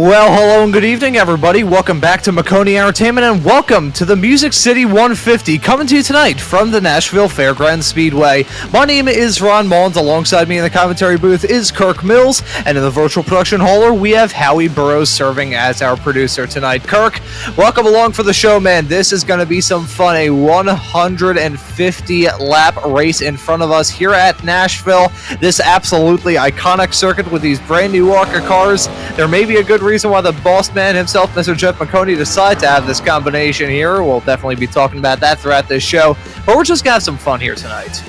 Well, hello and good evening, everybody. Welcome back to Maconi Entertainment, and welcome to the Music City 150, coming to you tonight from the Nashville Fairgrounds Speedway. My name is Ron Mullins. Alongside me in the commentary booth is Kirk Mills, and in the virtual production hauler, we have Howie Burrows serving as our producer tonight. Kirk, welcome along for the show, man. This is going to be some fun. A 150-lap race in front of us here at Nashville. This absolutely iconic circuit with these brand new ARCA cars. There may be a good reason why the boss man himself, Mr. Jeff Maconi, decided to have this combination here. We'll definitely be talking about that throughout this show, but we're just going to have some fun here tonight.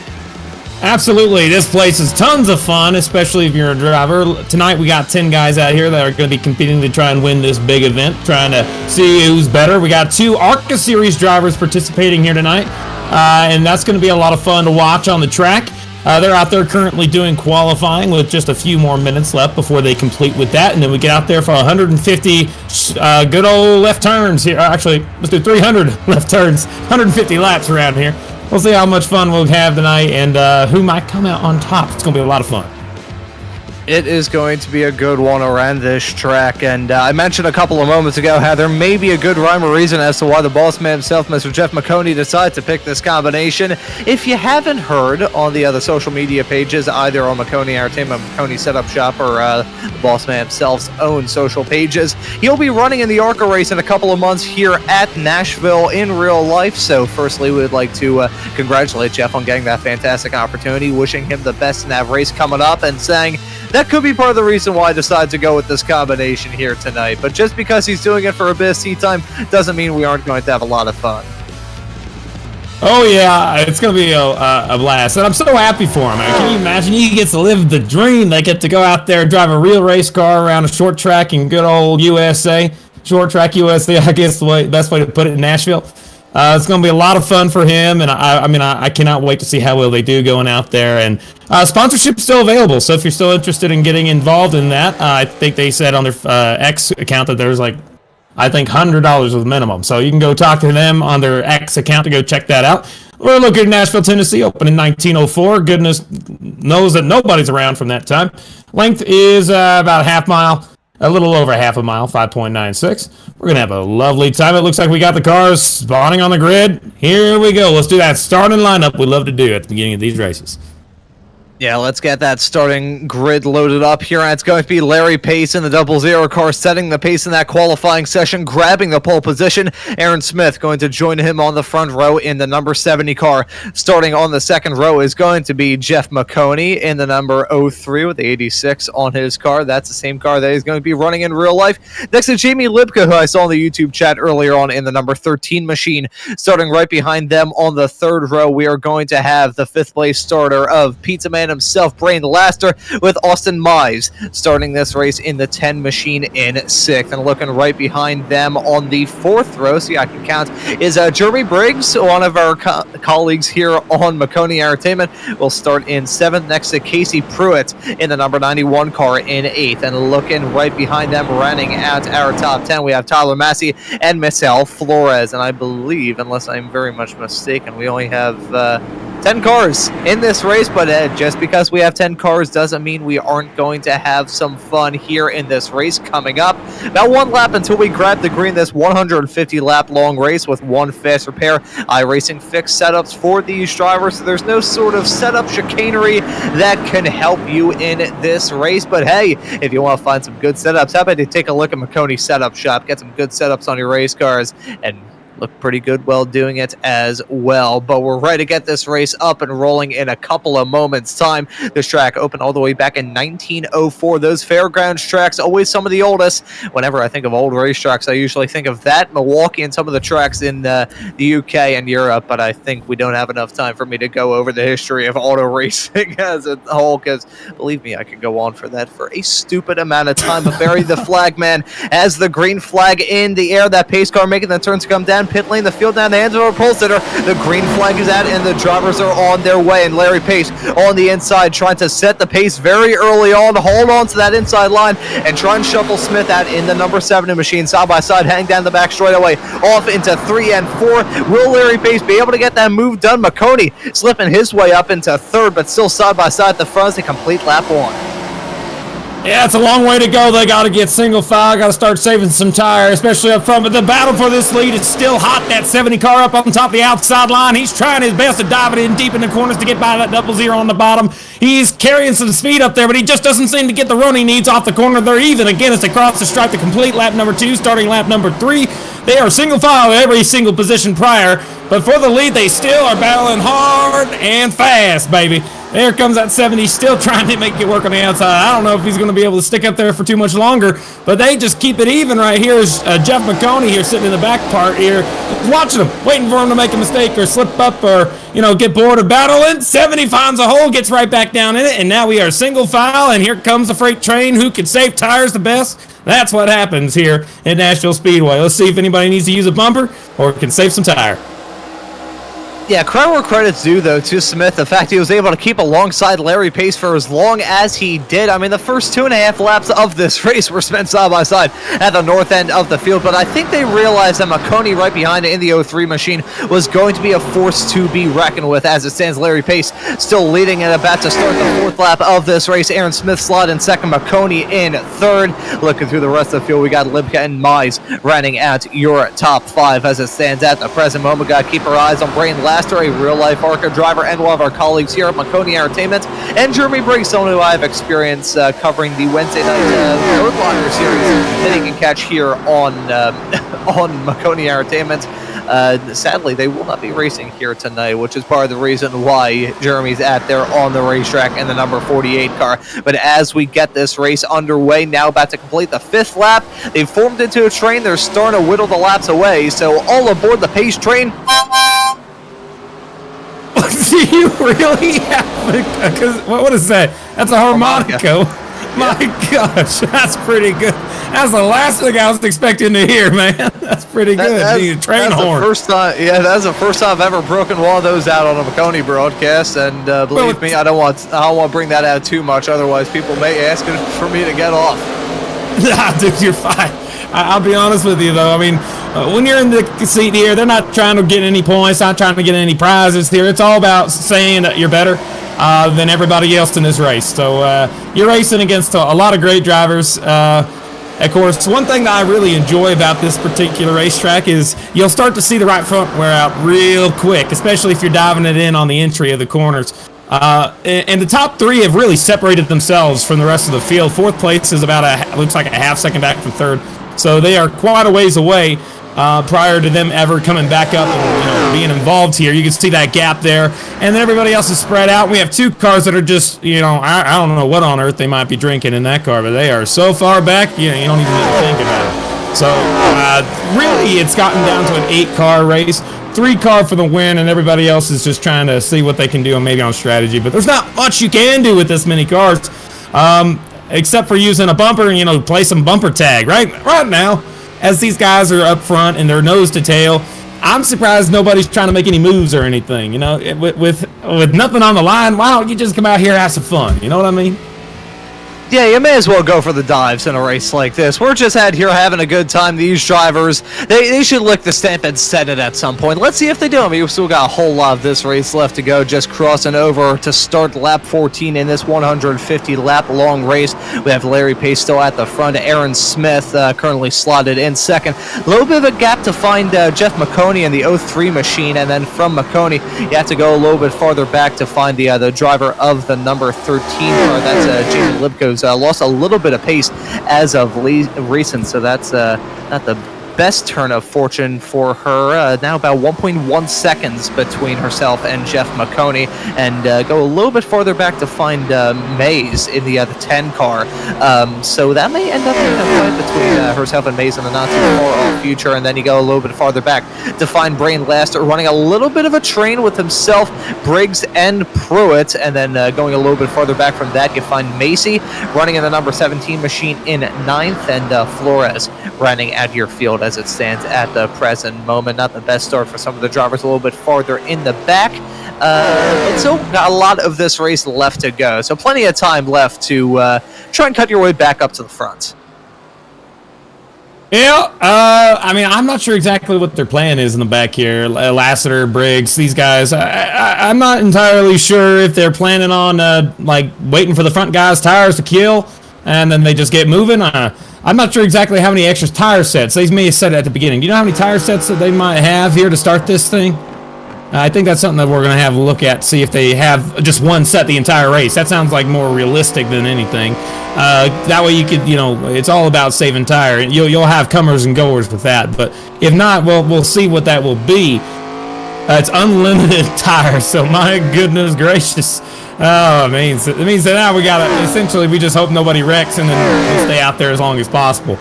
Absolutely. This place is tons of fun, especially if you're a driver. Tonight we got 10 guys out here that are going to be competing to try and win this big event, trying to see who's better. We got 2 ARCA Series drivers participating here tonight, and that's going to be a lot of fun to watch on the track. They're out there currently doing qualifying with just a few more minutes left before they complete with that, and then we get out there for 150 good old left turns here. Actually, let's do 300 left turns, 150 laps around here. We'll see how much fun we'll have tonight and who might come out on top. It's going to be a lot of fun. It is going to be a good one around this track, and I mentioned a couple of moments ago how there may be a good rhyme or reason as to why the boss man himself, Mr. Jeff Maconi, decided to pick this combination. If you haven't heard on the other social media pages, either on Maconi Entertainment, Maconi Setup Shop, or the boss man himself's own social pages, he'll be running in the ARCA race in a couple of months here at Nashville in real life. So firstly, we would like to congratulate Jeff on getting that fantastic opportunity, wishing him the best in that race coming up, and saying that could be part of the reason why I decided to go with this combination here tonight. But just because he's doing it for a bit of seat time doesn't mean we aren't going to have a lot of fun. Oh, yeah, it's going to be a blast. And I'm so happy for him. Can you imagine? He gets to live the dream. They get to go out there and drive a real race car around a short track in good old USA. Short track USA, I guess the best way to put it in Nashville. It's going to be a lot of fun for him, and I cannot wait to see how well they do going out there. And sponsorship's still available, so if you're still interested in getting involved in that, I think they said on their X account that there's $100 was the minimum. So you can go talk to them on their X account to go check that out. We're located in Nashville, Tennessee, opened in 1904. Goodness knows that nobody's around from that time. Length is about a half mile. A little over half a mile, 5.96. We're going to have a lovely time. It looks like we got the cars spawning on the grid. Here we go. Let's do that starting lineup we love to do at the beginning of these races. Yeah, let's get that starting grid loaded up here. And it's going to be Larry Pace in the 00 car, setting the pace in that qualifying session, grabbing the pole position. Aaron Smith going to join him on the front row in the number 70 car. Starting on the second row is going to be Jeff Maconi in the number 03 with the 86 on his car. That's the same car that he's going to be running in real life. Next to Jamie Lipka, who I saw in the YouTube chat earlier on, in the number 13 machine. Starting right behind them on the third row, we are going to have the 5th place starter of Pizza Man himself, Brain Laster, with Austin Mize starting this race in the 10 machine in 6th. And looking right behind them on the 4th row, see I can count, is Jeremy Briggs, one of our colleagues here on Maconi Entertainment. Will start in 7th next to Casey Pruitt in the number 91 car in 8th. And looking right behind them, running out our top 10, we have Tyler Massey and Michelle Flores. And I believe, unless I'm very much mistaken, we only have 10 cars in this race, but just because we have 10 cars doesn't mean we aren't going to have some fun here in this race coming up. About 1 lap until we grab the green, this 150 lap long race with 1 fast repair. iRacing fixed setups for these drivers, so there's no sort of setup chicanery that can help you in this race. But hey, if you want to find some good setups, how about you take a look at Maconi Setup Shop, get some good setups on your race cars, and look pretty good while doing it as well. But we're ready to get this race up and rolling in a couple of moments' time. This track opened all the way back in 1904. Those fairgrounds tracks, always some of the oldest. Whenever I think of old racetracks, I usually think of that, Milwaukee, and some of the tracks in the UK and Europe. But I think we don't have enough time for me to go over the history of auto racing as a whole, because believe me, I could go on for that for a stupid amount of time. But Barry the Flagman has the green flag in the air. That pace car making the turn to come down pit lane, the field down the hands of our pole sitter. The green flag is out and the drivers are on their way, and Larry Pace on the inside trying to set the pace very early on, hold on to that inside line and try and shuffle Smith out in the number 7 machine, side by side, hang down the back straightaway off into 3 and 4. Will Larry Pace be able to get that move done? Maconi slipping his way up into 3rd, but still side by side at the front as they complete lap 1. Yeah, it's a long way to go. They got to get single file, got to start saving some tire, especially up front. But the battle for this lead is still hot. That 70 car up on top of the outside line. He's trying his best to dive it in deep in the corners to get by that 00 on the bottom. He's carrying some speed up there, but he just doesn't seem to get the run he needs off the corner. They're even again as they cross the stripe to complete lap number 2, starting lap number 3. They are single file every single position prior, but for the lead, they still are battling hard and fast, baby. There comes that 70, still trying to make it work on the outside. I don't know if he's going to be able to stick up there for too much longer, but they just keep it even right here. Is Jeff Maconi here sitting in the back part here, watching him, waiting for him to make a mistake or slip up or, get bored of battling. 70 finds a hole, gets right back down in it, and now we are single file, and here comes the freight train. Who can save tires the best? That's what happens here at Nashville Speedway. Let's see if anybody needs to use a bumper or can save some tire. Yeah, credit where credit's due, though, to Smith. The fact he was able to keep alongside Larry Pace for as long as he did. I mean, the first 2.5 laps of this race were spent side by side at the north end of the field, but I think they realized that Maconi right behind it in the 03 machine was going to be a force to be reckoned with. As it stands, Larry Pace still leading and about to start the 4th lap of this race. Aaron Smith slot in second, Maconi in 3rd. Looking through the rest of the field, we got Libka and Mize running out your top 5 as it stands at the present moment. Got to keep our eyes on Brain Laster, a real-life ARCA driver and one of our colleagues here at Maconi Entertainment, and Jeremy Briggs, someone who I have experience covering the Wednesday night Roadblocker series that he can catch here on Maconi Entertainment. Sadly, they will not be racing here tonight, which is part of the reason why Jeremy's at there on the racetrack in the number 48 car. But as we get this race underway, now about to complete the 5th lap, they've formed into a train. They're starting to whittle the laps away, so all aboard the Pace train. Do you really have what is that? That's a harmonica. My gosh, that's pretty good. That's the last thing I was expecting to hear, man. That's pretty good. You need a train horn. That's the first time I've ever broken one of those out on a Maconi broadcast, and believe me, I don't want to bring that out too much. Otherwise, people may ask for me to get off. Nah, dude, you're fine. I'll be honest with you, though. I mean, when you're in the seat here, they're not trying to get any points, not trying to get any prizes here. It's all about saying that you're better than everybody else in this race. So you're racing against a lot of great drivers. Of course, one thing that I really enjoy about this particular racetrack is you'll start to see the right front wear out real quick, especially if you're diving it in on the entry of the corners. And the top 3 have really separated themselves from the rest of the field. 4th place is about looks like a half second back from 3rd. So they are quite a ways away prior to them ever coming back up and being involved here. You can see that gap there. And then everybody else is spread out. We have 2 cars that are just, I don't know what on earth they might be drinking in that car, but they are so far back, you don't even need to think about it. So really it's gotten down to an 8-car race. 3-car for the win, and everybody else is just trying to see what they can do and maybe on strategy. But there's not much you can do with this many cars. Except for using a bumper and, play some bumper tag. Right now, as these guys are up front and they're nose to tail, I'm surprised nobody's trying to make any moves or anything. With nothing on the line, why don't you just come out here and have some fun? You know what I mean? Yeah, you may as well go for the dives in a race like this. We're just out here having a good time. These drivers, they should lick the stamp and set it at some point. Let's see if they do. I mean, we've still got a whole lot of this race left to go, just crossing over to start lap 14 in this 150-lap long race. We have Larry Pace still at the front. Aaron Smith currently slotted in second. A little bit of a gap to find Jeff Maconi in the 03 machine, and then from Maconi, you have to go a little bit farther back to find the driver of the number 13 car. That's Jamie Libko's lost a little bit of pace as of recent, so that's not the best turn of fortune for her. Now about 1.1 seconds between herself and Jeff Maconi, and go a little bit farther back to find Mays in the 10 car. So that may end up being a fight between herself and Mays in the not too far off future, and then you go a little bit farther back to find Brain Laster running a little bit of a train with himself, Briggs, and Pruitt, and then going a little bit farther back from that, you find Macy running in the number 17 machine in 9th, and Flores running at your field as it stands at the present moment. Not the best start for some of the drivers, a little bit farther in the back. But still got a lot of this race left to go, so plenty of time left to try and cut your way back up to the front. Yeah, I mean, I'm not sure exactly what their plan is in the back here. Lassiter, Briggs, these guys. I'm not entirely sure if they're planning on, waiting for the front guys' tires to kill, and then they just get moving. I'm not sure exactly how many extra tire sets. They may have said it at the beginning. Do you know how many tire sets that they might have here to start this thing? I think that's something that we're going to have a look at, see if they have just one set the entire race. That sounds like more realistic than anything. That way you could, it's all about saving tire. You'll have comers and goers with that. But if not, well, we'll see what that will be. It's unlimited tires, so my goodness gracious. Oh, it means that now we just hope nobody wrecks and then we'll stay out there as long as possible.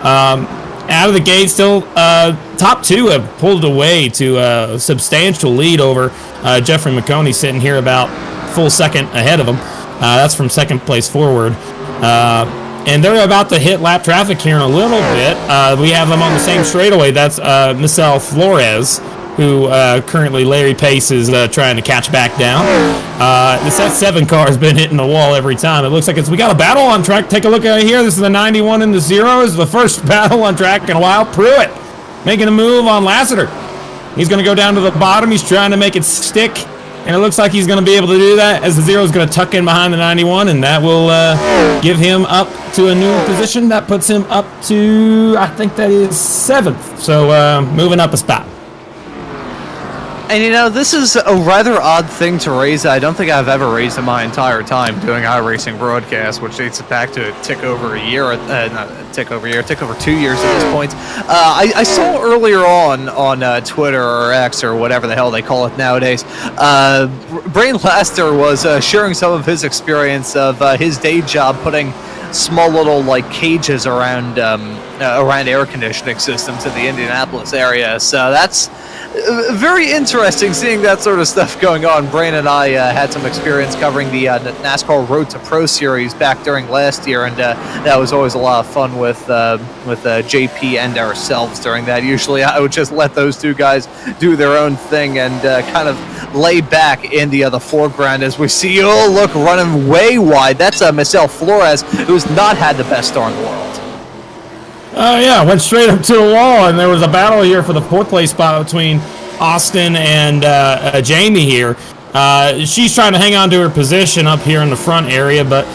Out of the gate, still top two have pulled away to a substantial lead over Jeffrey Maconi, sitting here about full second ahead of him. That's from second place forward. And they're about to hit lap traffic here in a little bit. We have them on the same straightaway. That's Michelle Flores, who currently Larry Pace is trying to catch back down. The Set 7 car has been hitting the wall every time. It looks like we got a battle on track. Take a look at it here. This is the 91 in the 0. This is the first battle on track in a while. Pruitt making a move on Lassiter. He's going to go down to the bottom. He's trying to make it stick, and it looks like he's going to be able to do that as the 0 is going to tuck in behind the 91, and that will give him up to a new position. That puts him up to, I think that is 7th. So moving up a spot. And this is a rather odd thing to raise. I don't think I've ever raised in my entire time doing iRacing broadcast, which dates back to a tick over 2 years at this point. I saw earlier on Twitter or X or whatever the hell they call it nowadays, Brain Laster was sharing some of his experience of his day job putting small little cages around air conditioning systems in the Indianapolis area. So that's very interesting seeing that sort of stuff going on. Brain and I had some experience covering the NASCAR Road to Pro Series back during last year, and that was always a lot of fun with JP and ourselves during that. Usually I would just let those two guys do their own thing and kind of lay back in the foreground as we see, look, running way wide. That's Michelle Flores, who's not had the best start in the world. Yeah, went straight up to the wall, and there was a battle here for the 4th place spot between Austin and Jamie here. She's trying to hang on to her position up here in the front area, but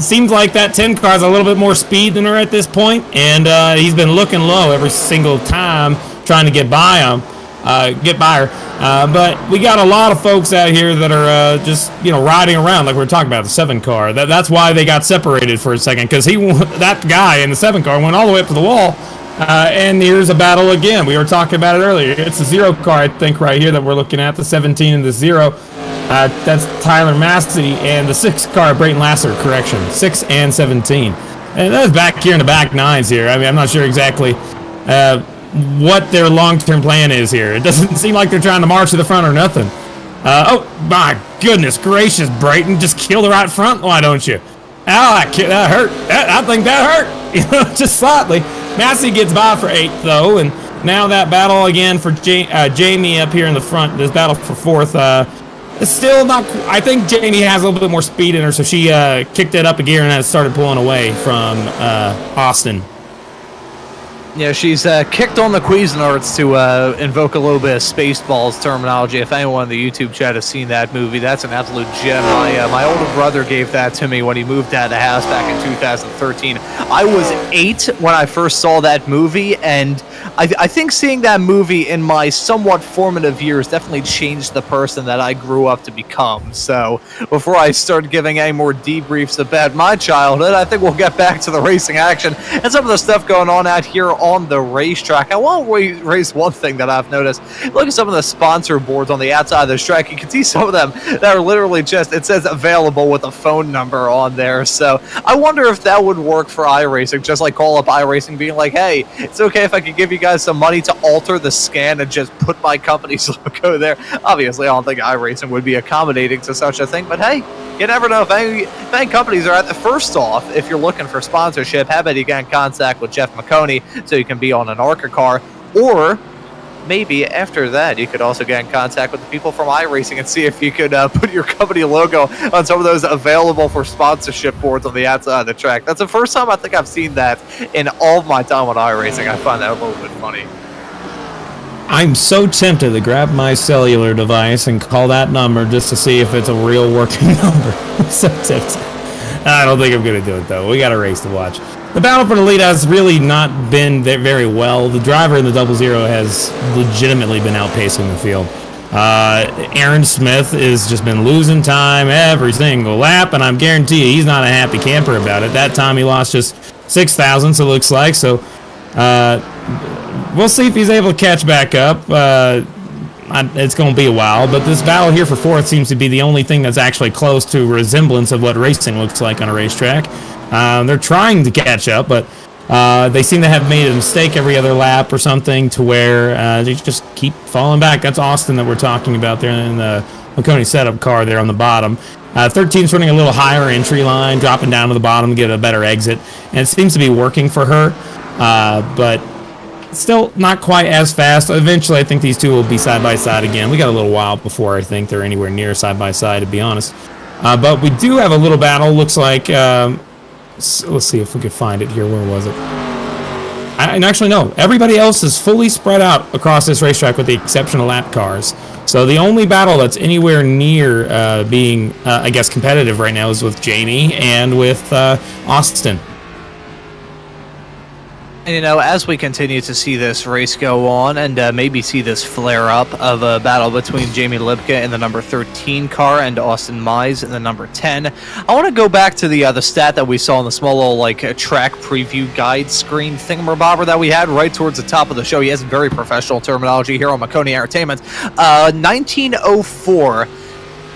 seems like that 10 car has a little bit more speed than her at this point, and he's been looking low every single time trying to get by her. But we got a lot of folks out here that are just riding around like we were talking about the 7 car. That's why they got separated for a second, because that guy in the 7 car went all the way up to the wall. And here's a battle again. We were talking about it earlier. It's the 0 car, I think, right here that we're looking at, the 17 and the 0. That's Tyler Massey, and the 6 car, Brayton Lasser, correction, 6 and 17. And that's back here in the back nines here. I mean, I'm not sure exactly what their long-term plan is here. It doesn't seem like they're trying to march to the front or nothing. Oh, my goodness gracious, Brayton, just kill the right front, why don't you? Ow, that hurt. I think that hurt, just slightly. Massey gets by for 8th, though, and now that battle again for Jamie up here in the front, this battle for 4th, it's still not, I think Jamie has a little bit more speed in her, so she kicked it up a gear and has started pulling away from Austin. Yeah, she's kicked on the Cuisinarts to invoke a little bit of Spaceballs terminology. If anyone in the YouTube chat has seen that movie, that's an absolute gem. My older brother gave that to me when he moved out of the house back in 2013. I was 8 when I first saw that movie, and I think seeing that movie in my somewhat formative years definitely changed the person that I grew up to become. So before I start giving any more debriefs about my childhood, I think we'll get back to the racing action and some of the stuff going on out here on the racetrack. I want to raise one thing that I've noticed. Look at some of the sponsor boards on the outside of the track. You can see some of them that are literally just, it says available with a phone number on there. So I wonder if that would work for iRacing, just like call up iRacing being like, hey, it's okay if I could give you guys some money to alter the scan and just put my company's logo there. Obviously, I don't think iRacing would be accommodating to such a thing, but hey, you never know if any companies are at the first off. If you're looking for sponsorship, how about you get in contact with Jeff Maconi so you can be on an ARCA car, or maybe after that you could also get in contact with the people from iRacing and see if you could put your company logo on some of those available for sponsorship boards on the outside of the track. That's the first time I think I've seen that in all of my time on iRacing. I find that a little bit funny. I'm so tempted to grab my cellular device and call that number just to see if it's a real working number. I'm so tempted. I don't think I'm going to do it, though. We got a race to watch. The battle for the lead has really not been very well. The driver in the 00 has legitimately been outpacing the field. Aaron Smith has just been losing time every single lap, and I'm guaranteed he's not a happy camper about it. That time he lost just 6 thousandths, it looks like. So we'll see if he's able to catch back up. It's going to be a while, but this battle here for 4th seems to be the only thing that's actually close to resemblance of what racing looks like on a racetrack. They're trying to catch up, but they seem to have made a mistake every other lap or something to where they just keep falling back. That's Austin that we're talking about there in the Maconi Setup car there on the bottom. 13's running a little higher entry line, dropping down to the bottom to get a better exit, and it seems to be working for her, but still not quite as fast. Eventually, I think these two will be side by side again. We got a little while before I think they're anywhere near side by side, to be honest. But we do have a little battle. Looks like. Let's see if we could find it here. Where was it? And actually, no. Everybody else is fully spread out across this racetrack with the exception of lap cars. So the only battle that's anywhere near being, I guess, competitive right now is with Jamie and with Austin. And, you know, as we continue to see this race go on and maybe see this flare-up of a battle between Jamie Lipka in the number 13 car and Austin Mize in the number 10, I want to go back to the stat that we saw in the small little, like, track preview guide screen thingamabobber that we had right towards the top of the show. He has very professional terminology here on Maconi Entertainment. 1904.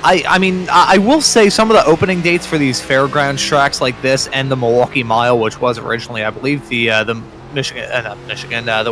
I mean, I will say some of the opening dates for these fairgrounds tracks like this and the Milwaukee Mile, which was originally, I believe, the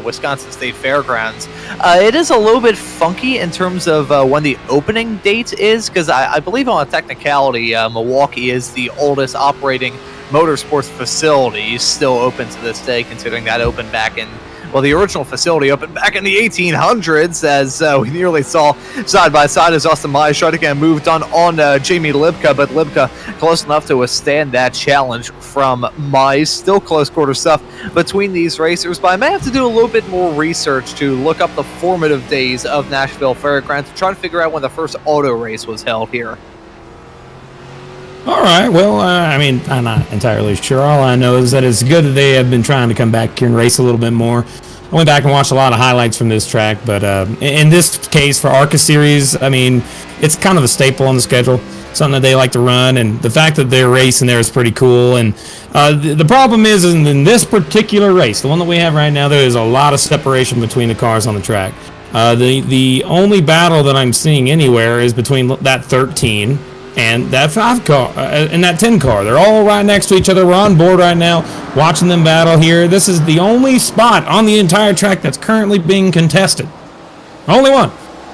Wisconsin State Fairgrounds. It is a little bit funky in terms of when the opening date is, because I believe on a technicality, Milwaukee is the oldest operating motorsports facility, still open to this day, considering that opened back in, well, the original facility opened back in the 1800s, as we nearly saw side by side as Austin Mize tried to get a move done on Jamie Lipka, but Lipka close enough to withstand that challenge from Mize. Still close quarter stuff between these racers, but I may have to do a little bit more research to look up the formative days of Nashville Fairgrounds to try to figure out when the first auto race was held here. All right, well, I mean, I'm not entirely sure. All I know is that it's good that they have been trying to come back here and race a little bit more. I went back and watched a lot of highlights from this track, but in this case, for ARCA Series, I mean, it's kind of a staple on the schedule, something that they like to run, and the fact that they're racing there is pretty cool. And the problem is in this particular race, the one that we have right now, there is a lot of separation between the cars on the track. The only battle that I'm seeing anywhere is between that 13 and that 5 car and that 10 car. They're all right next to each other. We're on board right now watching them battle here. This is the only spot on the entire track that's currently being contested. Only one.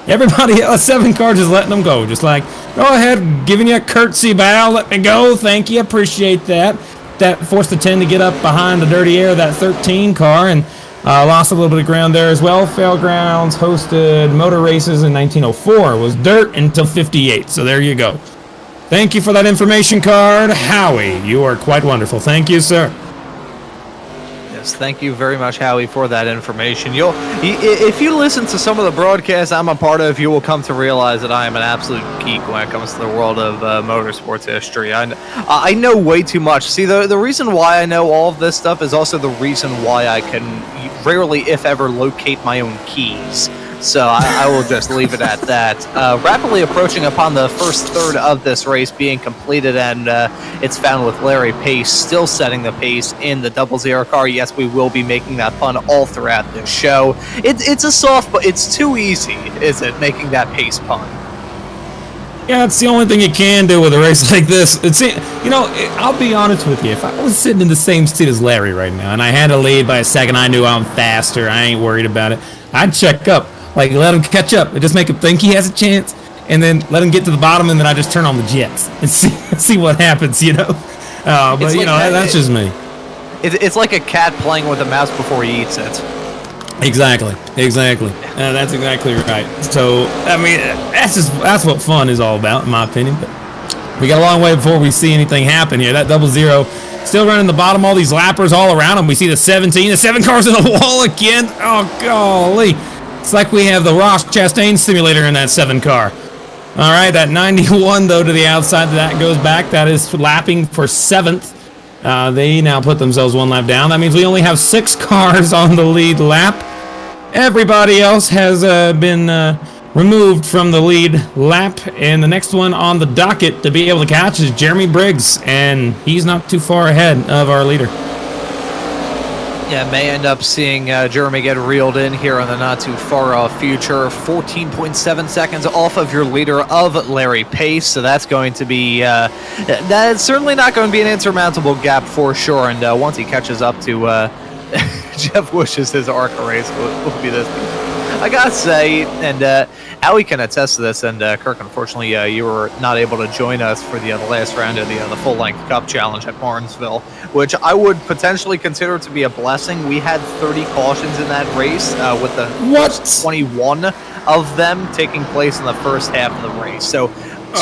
Everybody else, 7 cars, just letting them go. Just like, go ahead, giving you a courtesy bow. Let me go. Thank you. Appreciate that. That forced the 10 to get up behind the dirty air of that 13 car and lost a little bit of ground there as well. Fairgrounds hosted motor races in 1904. It was dirt until 58. So there you go. Thank you for that information card, Howie. You are quite wonderful. Thank you, sir. Yes, thank you very much, Howie, for that information. If you listen to some of the broadcasts I'm a part of, you will come to realize that I am an absolute geek when it comes to the world of motorsports history. I know way too much. See, the reason why I know all of this stuff is also the reason why I can rarely, if ever, locate my own keys. So I will just leave it at that. Rapidly approaching upon the first third of this race being completed, and it's found with Larry Pace still setting the pace in the 00 car. Yes, we will be making that pun all throughout this show. It's a soft, but it's too easy, is it, making that Pace pun? Yeah, it's the only thing you can do with a race like this. I'll be honest with you. If I was sitting in the same seat as Larry right now, and I had a lead by a second, I knew I'm faster. I ain't worried about it. I'd check up. Like, let him catch up and just make him think he has a chance, and then let him get to the bottom, and then I just turn on the jets and see what happens, you know? But, that's just me. It's like a cat playing with a mouse before he eats it. Exactly. That's exactly right. So, I mean, that's what fun is all about, in my opinion. But we got a long way before we see anything happen here. That 00 still running the bottom, all these lappers all around him. We see the 17, the 7 cars in the wall again. Oh, golly. It's like we have the Ross Chastain simulator in that 7 car. All right, that 91 though to the outside, that goes back. That is lapping for 7th. They now put themselves 1 lap down. That means we only have 6 cars on the lead lap. Everybody else has been removed from the lead lap, and the next one on the docket to be able to catch is Jeremy Briggs, and he's not too far ahead of our leader. Yeah, may end up seeing Jeremy get reeled in here in the not too far off future. 14.7 seconds off of your leader of Larry Pace, so that's going to be that's certainly not going to be an insurmountable gap for sure. And once he catches up to Jeff Wishes, his ARCA race will be this. I gotta say, and Howie can attest to this, and Kirk, unfortunately, you were not able to join us for the last round of the full-length Cup Challenge at Martinsville, which I would potentially consider to be a blessing. We had 30 cautions in that race, with the first 21 of them taking place in the first half of the race. So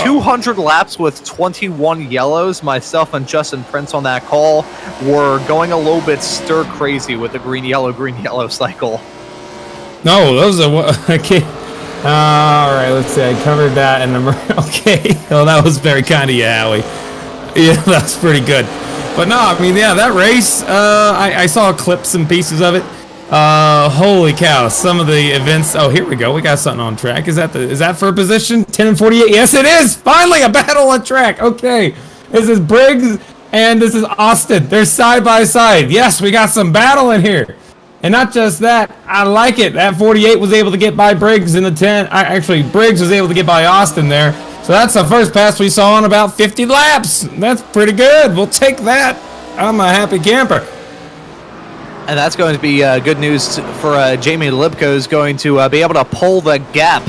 200 laps with 21 yellows. Myself and Justin Prince on that call were going a little bit stir-crazy with the green-yellow cycle. No, those are okay. All right, let's see. I covered that in the okay. Well, that was very kind of you, Howie. Yeah, that's pretty good. But no, I mean, yeah, that race. I saw clips and pieces of it. Holy cow! Some of the events. Oh, here we go. We got something on track. Is that for position 10 and 48? Yes, it is. Finally, a battle on track. Okay, this is Briggs and this is Austin. They're side by side. Yes, we got some battle in here. And not just that, I like it. That 48 was able to get by Briggs in the 10. Actually, Briggs was able to get by Austin there. So that's the first pass we saw in about 50 laps. That's pretty good. We'll take that. I'm a happy camper. And that's going to be good news for Jamie Lipko, is going to be able to pull the gap.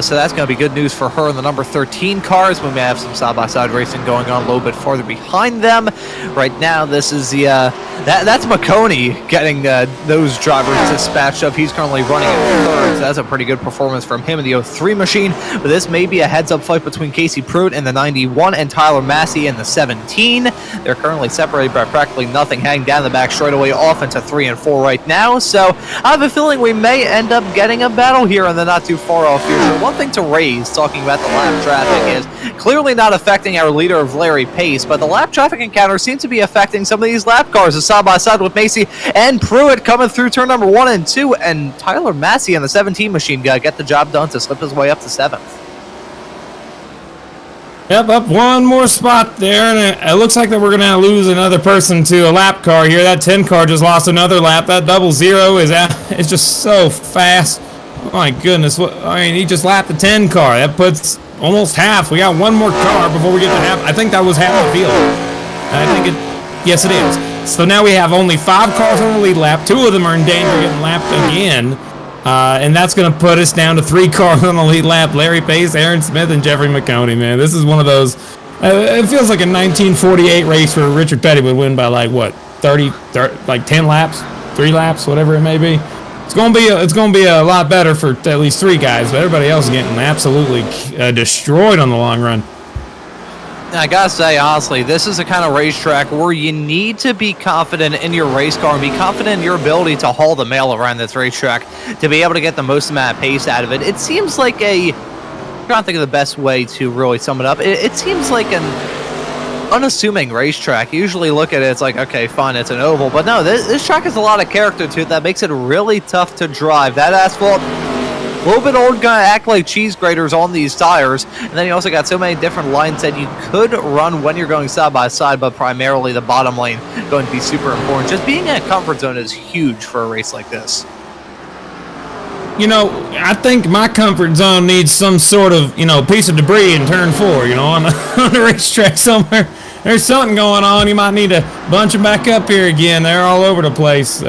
So that's going to be good news for her in the number 13 cars. We may have some side-by-side racing going on a little bit farther behind them. Right now, this is the that's Maconi getting those drivers dispatched up. He's currently running in 3rd, so that's a pretty good performance from him in the 03 machine. But this may be a heads-up fight between Casey Pruitt in the 91 and Tyler Massey in the 17. They're currently separated by practically nothing, heading down the back straightaway off into 3 and 4 right now. So I have a feeling we may end up getting a battle here in the not too far off future. One thing to raise, talking about the lap traffic, is clearly not affecting our leader of Larry Pace, but the lap traffic encounter seems to be affecting some of these lap cars, side by side with Macy and Pruitt coming through turn number 1 and 2, and Tyler Massey in the 17 machine got get the job done to slip his way up to 7th. Yep, up one more spot there, and it looks like that we're going to lose another person to a lap car here. That 10 car just lost another lap. That 00 it's just so fast. Oh my goodness. He just lapped the 10 car. That puts almost half. We got one more car before we get to half. I think that was half the field. Yes, it is. So now we have only 5 cars on the lead lap. 2 of them are in danger of getting lapped again. And that's going to put us down to 3 cars on the lead lap. Larry Pace, Aaron Smith, and Jeffrey Maconi, man. This is one of those, it feels like a 1948 race where Richard Petty would win by like, what, 30 like 10 laps, 3 laps, whatever it may be. It's going to be a lot better for at least 3 guys, but everybody else is getting absolutely destroyed on the long run. I gotta say, honestly, this is the kind of racetrack where you need to be confident in your race car and be confident in your ability to haul the mail around this racetrack to be able to get the most amount of pace out of it. It seems like I'm trying to think of the best way to really sum it up. It seems like an unassuming racetrack. You usually look at it, it's like, okay, fine, it's an oval. But no, this track has a lot of character to it that makes it really tough to drive. That asphalt, a little bit old, gonna act like cheese graters on these tires, and then you also got so many different lines that you could run when you're going side by side, but primarily the bottom lane going to be super important. Just being in a comfort zone is huge for a race like this. You know, I think my comfort zone needs some sort of, piece of debris in turn 4, on the racetrack somewhere. There's something going on. You might need to bunch them back up here again. They're all over the place.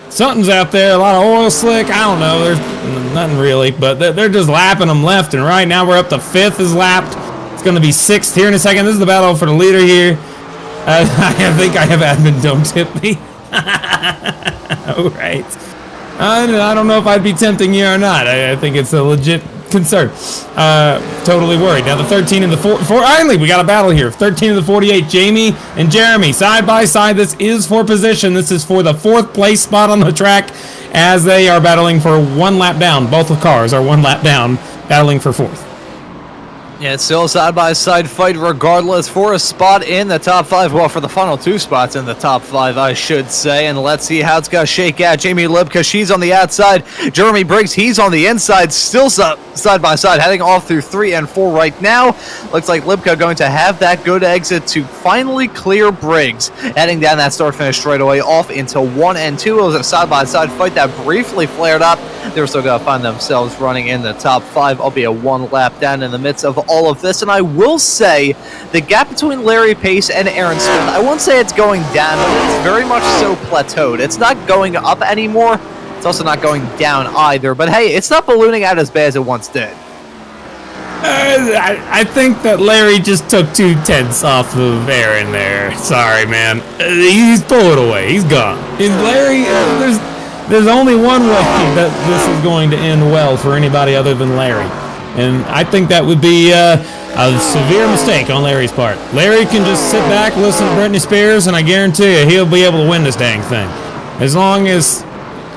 Something's out there, a lot of oil slick. I don't know. There's nothing really, but they're just lapping them left and right. Now we're up to 5th is lapped. It's going to be 6th here in a second. This is the battle for the leader here. I think I have admin don't tip me. All right. I don't know if I'd be tempting you or not. I think it's a legit concern. Totally worried. Now the 13 and the 4. Finally, we got a battle here. 13 and the 48. Jamie and Jeremy side by side. This is for position. This is for the 4th place spot on the track as they are battling for 1 lap down. Both the cars are 1 lap down, battling for 4th. Yeah, it's still a side-by-side fight regardless for a spot in the top 5. Well, for the final 2 spots in the top 5, I should say. And let's see how it's going to shake out. Jamie Libka, she's on the outside. Jeremy Briggs, he's on the inside. Still side-by-side, heading off through 3 and 4 right now. Looks like Libka going to have that good exit to finally clear Briggs. Heading down that start-finish straightaway off into 1 and 2. It was a side-by-side fight that briefly flared up. They're still going to find themselves running in the top 5, albeit 1 lap down in the midst of all of this. And I will say the gap between Larry Pace and Aaron Smith, I won't say it's going down, but it's very much so plateaued. It's not going up anymore. It's also not going down either. But hey, it's not ballooning out as bad as it once did. I think that Larry just took 2/10 off of Aaron there. Sorry, man. He's pulling away. He's gone. And Larry, there's only one way that this is going to end well for anybody other than Larry. And I think that would be a severe mistake on Larry's part. Larry can just sit back, listen to Britney Spears, and I guarantee you he'll be able to win this dang thing. As long as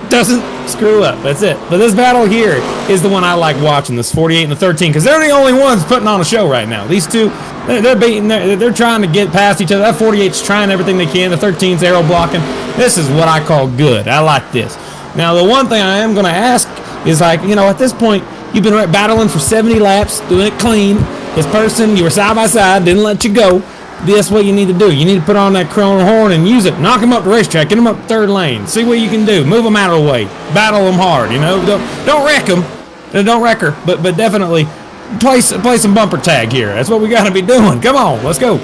doesn't screw up. That's it. But this battle here is the one I like watching, this 48 and the 13, because they're the only ones putting on a show right now. These two, they're beating, they're trying to get past each other. That 48's trying everything they can. The 13's arrow blocking. This is what I call good. I like this. Now, the one thing I am going to ask is, like, you know, at this point, you've been battling for 70 laps, doing it clean. This person, you were side by side, didn't let you go. That's what you need to do. You need to put on that Croner horn and use it. Knock them up the racetrack. Get them up third lane. See what you can do. Move them out of the way. Battle them hard. You know, don't wreck them. Don't wreck her. But definitely play some bumper tag here. That's what we got to be doing. Come on, let's go.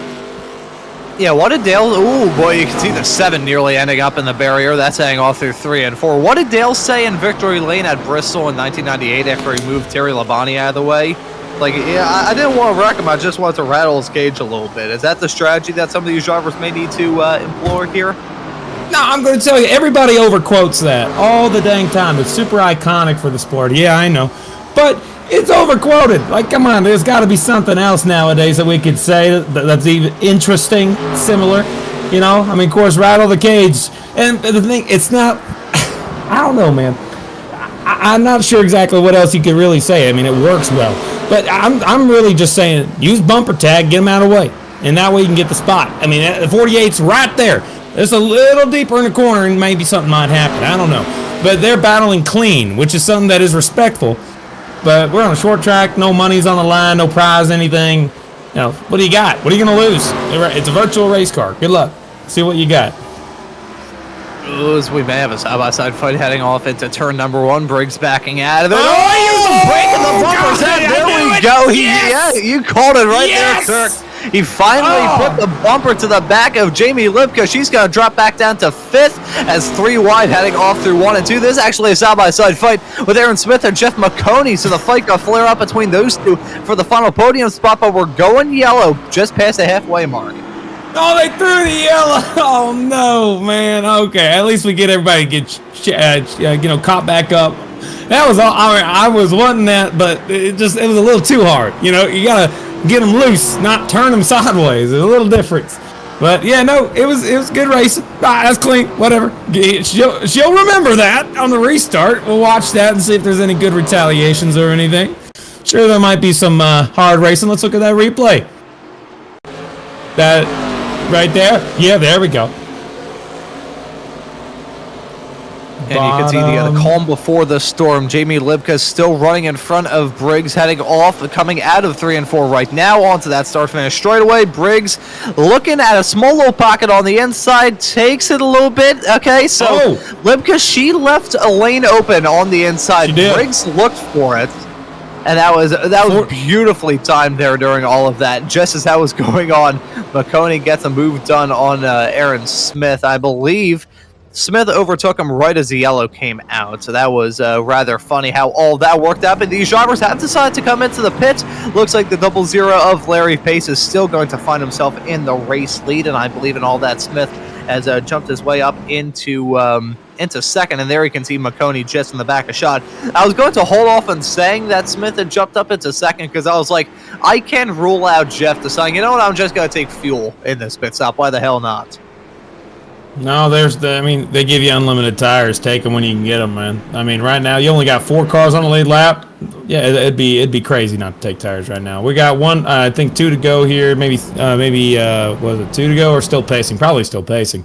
Yeah, what did Dale... Ooh, boy, you can see the 7 nearly ending up in the barrier. That's heading off through 3 and 4. What did Dale say in Victory Lane at Bristol in 1998 after he moved Terry Labonte out of the way? Like, yeah, I didn't want to wreck him. I just wanted to rattle his cage a little bit. Is that the strategy that some of these drivers may need to employ here? No, I'm going to tell you, everybody overquotes that all the dang time. It's super iconic for the sport. Yeah, I know. But it's overquoted. Like, come on, there's got to be something else nowadays that we could say that's even interesting, similar. You know, I mean, of course, rattle the cage. And the thing, it's not, I don't know, man. I'm not sure exactly what else you could really say. I mean, it works well. But I'm really just saying, use bumper tag, get them out of the way. And that way you can get the spot. I mean, the 48's right there. It's a little deeper in the corner and maybe something might happen. I don't know. But they're battling clean, which is something that is respectful. But we're on a short track, no money's on the line, no prize, anything. You know, what do you got? What are you going to lose? It's a virtual race car. Good luck. See what you got. As we may have a side-by-side fight heading off into turn number 1. Briggs backing out of it. Oh, He's breaking the bumpers. There we go. Yes. Yeah, you called it right Yes. there, Kirk. He finally put the bumper to the back of Jamie Libka. She's going to drop back down to 5th as 3 wide heading off through 1 and 2. This is actually a side-by-side fight with Aaron Smith and Jeff Maconi, so the fight going to flare up between those two for the final podium spot, but we're going yellow just past the halfway mark. Oh, they threw the yellow. Oh, no, man. Okay, at least we get everybody caught back up. That was all. I was wanting that, but it was a little too hard. You know, you got to get them loose, not turn them sideways. There's a little difference. But, yeah, no, it was good racing. That's clean. Whatever. She'll remember that on the restart. We'll watch that and see if there's any good retaliations or anything. Sure, there might be some hard racing. Let's look at that replay. That... right there? Yeah, there we go. And you can see the calm before the storm. Jamie Libka still running in front of Briggs, heading off, coming out of 3 and 4 right now onto that start-finish straightaway. Briggs looking at a small little pocket on the inside, takes it a little bit. Okay, so Libka, she left a lane open on the inside. Briggs looked for it. And that was beautifully timed there during all of that. Just as that was going on, Maconi gets a move done on Aaron Smith. I believe Smith overtook him right as the yellow came out. So that was rather funny how all that worked out. But these drivers have decided to come into the pit. Looks like the 00 of Larry Pace is still going to find himself in the race lead. And I believe in all that Smith has jumped his way up into second, and there you can see Maconi just in the back of shot. I was going to hold off on saying that Smith had jumped up into second because I was like, I can rule out Jeff deciding, you know what, I'm just going to take fuel in this pit stop. Why the hell not? No, they give you unlimited tires. Take them when you can get them, man. I mean, right now you only got 4 cars on the lead lap. Yeah, it'd be crazy not to take tires right now. We got one, I think 2 to go here. Maybe was it 2 to go or still pacing? Probably still pacing.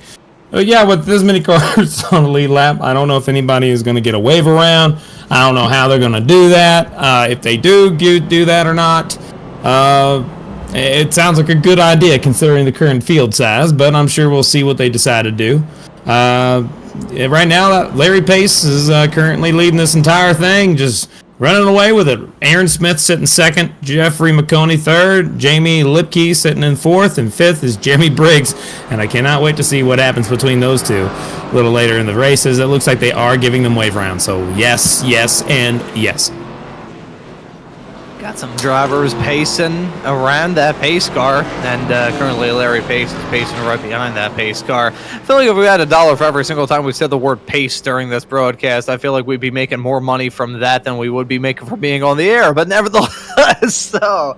But yeah, with this many cars on the lead lap, I don't know if anybody is going to get a wave around. I don't know how they're going to do that. If they do that or not. It sounds like a good idea considering the current field size, but I'm sure we'll see what they decide to do. Right now, Larry Pace is currently leading this entire thing, just running away with it. Aaron Smith sitting second, Jeffrey Maconi third, Jamie Lipke sitting in fourth, and fifth is Jeremy Briggs. And I cannot wait to see what happens between those two a little later in the races. It looks like they are giving them wave rounds, so yes, and yes. Got some drivers pacing around that pace car, and currently Larry Pace is pacing right behind that pace car. I feel like if we had $1 for every single time we said the word pace during this broadcast, I feel like we'd be making more money from that than we would be making from being on the air. But nevertheless, so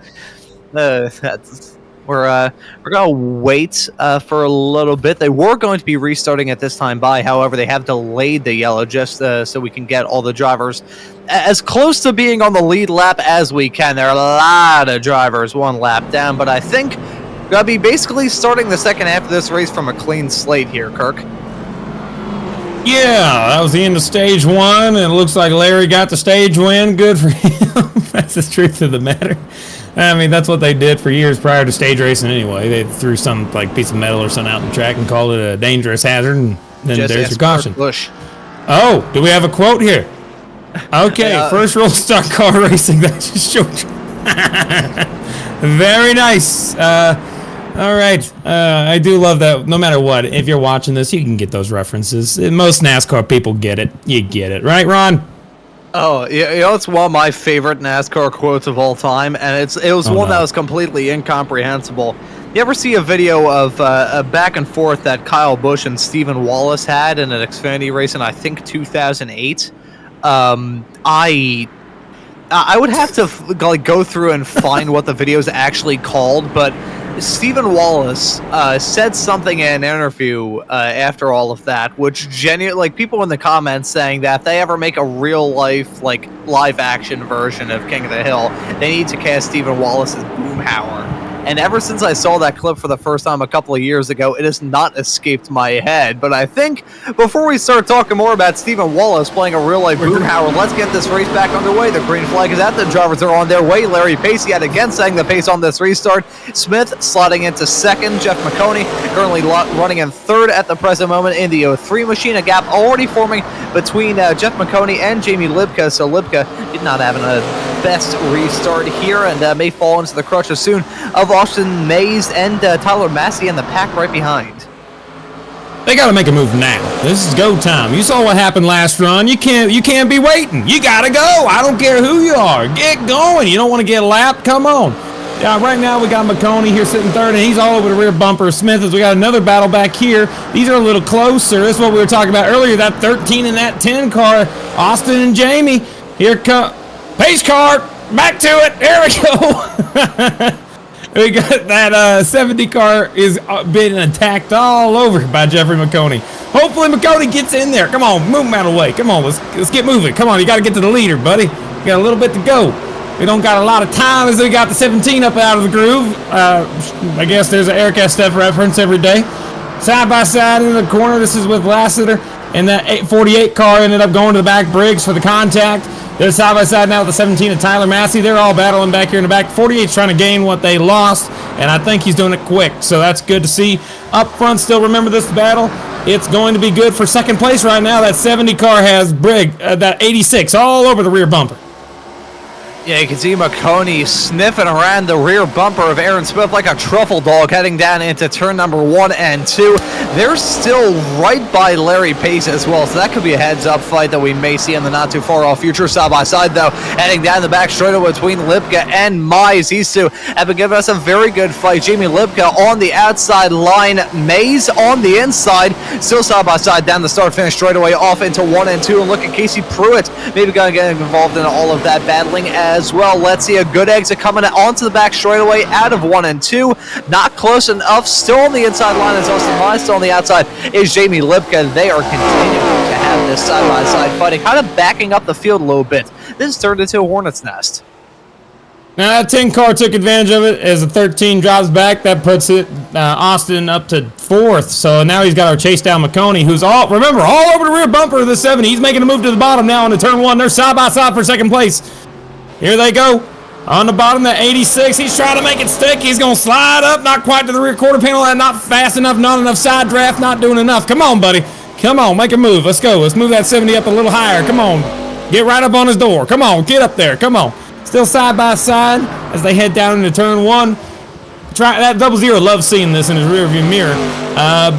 we're gonna wait for a little bit. They were going to be restarting at this time by, however, they have delayed the yellow just so we can get all the drivers as close to being on the lead lap as we can. There are a lot of drivers 1 lap down, but I think we're gonna be basically starting the second half of this race from a clean slate here, Kirk. Yeah, that was the end of stage 1, and it looks like Larry got the stage win. Good for him. That's the truth of the matter. I mean, that's what they did for years prior to stage racing anyway. They threw some piece of metal or something out on the track and called it a dangerous hazard, and then Just there's your caution. Bush. Oh, do we have a quote here? Okay, first rule stock car racing. That's just short. Very nice. All right. I do love that. No matter what, if you're watching this, you can get those references. Most NASCAR people get it. You get it, right, Ron? Oh, yeah, it's one of my favorite NASCAR quotes of all time, and it was one that was completely incomprehensible. You ever see a video of a back and forth that Kyle Busch and Stephen Wallace had in an Xfinity race in, I think, 2008? I would have to go through and find what the video is actually called, but Stephen Wallace said something in an interview after all of that, which genuinely, people in the comments saying that if they ever make a real life, live action version of King of the Hill, they need to cast Stephen Wallace as Boomhauer. And ever since I saw that clip for the first time a couple of years ago, it has not escaped my head. But I think before we start talking more about Stephen Wallace playing a real-life Boomhauer, let's get this race back underway. The green flag is out. The drivers are on their way. Larry Pace yet again setting the pace on this restart. Smith slotting into second. Jeff Maconi currently running in third at the present moment in the 03 machine. A gap already forming between Jeff Maconi and Jamie Lipka. So Lipka did not have a best restart here and may fall into the crutches soon of Austin Mays and Tyler Massey in the pack right behind. They got to make a move now. This is go time. You saw what happened last run. You can't be waiting. You got to go. I don't care who you are. Get going. You don't want to get lapped? Come on. Yeah, right now we got Maconi here sitting third, and he's all over the rear bumper of Smith as we got another battle back here. These are a little closer. This is what we were talking about earlier, that 13 and that 10 car. Austin and Jamie. Here come pace car. Back to it. There we go. We got that 70 car is being attacked all over by Jeffrey Maconi. Hopefully Maconi gets in there. Come on, move him out of the way. Come on, let's get moving. Come on, you got to get to the leader, buddy. You got a little bit to go. We don't got a lot of time as we got the 17 up out of the groove. I guess there's an ARCA stuff reference every day. Side by side in the corner, this is with Lassiter. And that 848 car ended up going to the back. Briggs for the contact. They're side by side now with the 17 and Tyler Massey. They're all battling back here in the back. 48's trying to gain what they lost, and I think he's doing it quick, so that's good to see. Up front, still remember this battle. It's going to be good for second place right now. That 70 car has Briggs, that 86 all over the rear bumper. Yeah, you can see Maconi sniffing around the rear bumper of Aaron Smith like a truffle dog heading down into turn number 1 and 2. They're still right by Larry Pace as well, so that could be a heads-up fight that we may see in the not-too-far-off future. Side-by-side, though, heading down the back straightaway between Lipka and Mize. These two have been giving us a very good fight. Jamie Lipka on the outside line, Maze on the inside, still side-by-side down the start-finish straightaway off into 1 and 2. And look at Casey Pruitt, maybe going to get involved in all of that battling as as well. Let's see a good exit coming onto the back straightaway out of 1 and 2. Not close enough. Still on the inside line is Austin Mine. Still on the outside is Jamie Lipka. They are continuing to have this side-by-side fighting, kind of backing up the field a little bit. This turned into a hornet's nest. Now that 10 car took advantage of it as the 13 drives back. That puts it Austin up to 4th. So now he's got our chase down Maconi, who's all over the rear bumper of the 70. He's making a move to the bottom now into turn 1. They're side by side for second place. Here they go. On the bottom, the 86. He's trying to make it stick. He's going to slide up, not quite to the rear quarter panel. Not fast enough, not enough side draft, not doing enough. Come on, buddy. Come on, make a move. Let's go. Let's move that 70 up a little higher. Come on. Get right up on his door. Come on, get up there. Come on. Still side by side as they head down into turn 1. That 00 loves seeing this in his rearview mirror.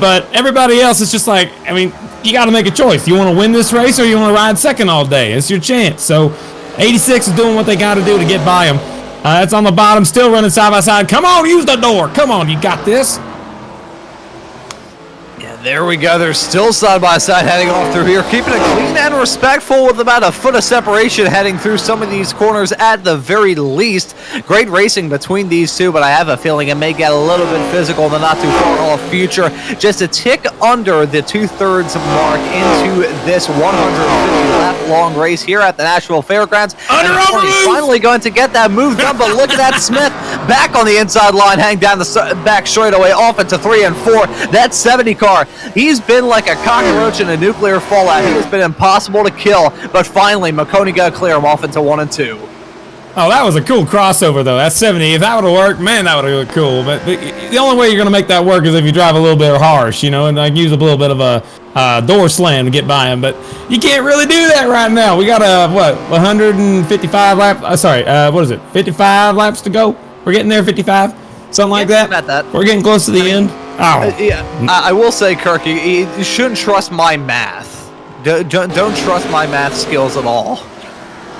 But everybody else is just like, I mean, you got to make a choice. You want to win this race or you want to ride second all day? It's your chance. So 86 is doing what they got to do to get by him. That's on the bottom, still running side by side. Come on, use the door. Come on, you got this. There we go. They're still side by side heading off through here, keeping it clean and respectful with about a foot of separation heading through some of these corners at the very least. Great racing between these two, but I have a feeling it may get a little bit physical in the not too far off future. Just a tick under the 2/3 mark into this 150-lap long race here at the Nashville Fairgrounds. Finally going to get that move done, but look at that Smith back on the inside line, hang down the back straightaway off into 3 and 4. That 70 car. He's been like a cockroach in a nuclear fallout. He has been impossible to kill, but finally Maconi got to clear him off into 1 and 2. Oh, that was a cool crossover, though. That 70, if that would have worked, man, that would have looked cool. But the only way you're going to make that work is if you drive a little bit harsh, you know, and like use a little bit of a door slam to get by him. But you can't really do that right now. We got 155 laps. 55 laps to go. We're getting there, 55, something like that. About that. We're getting close to the end. Oh. Yeah, I will say, Kirk, you shouldn't trust my math. Don't trust my math skills at all.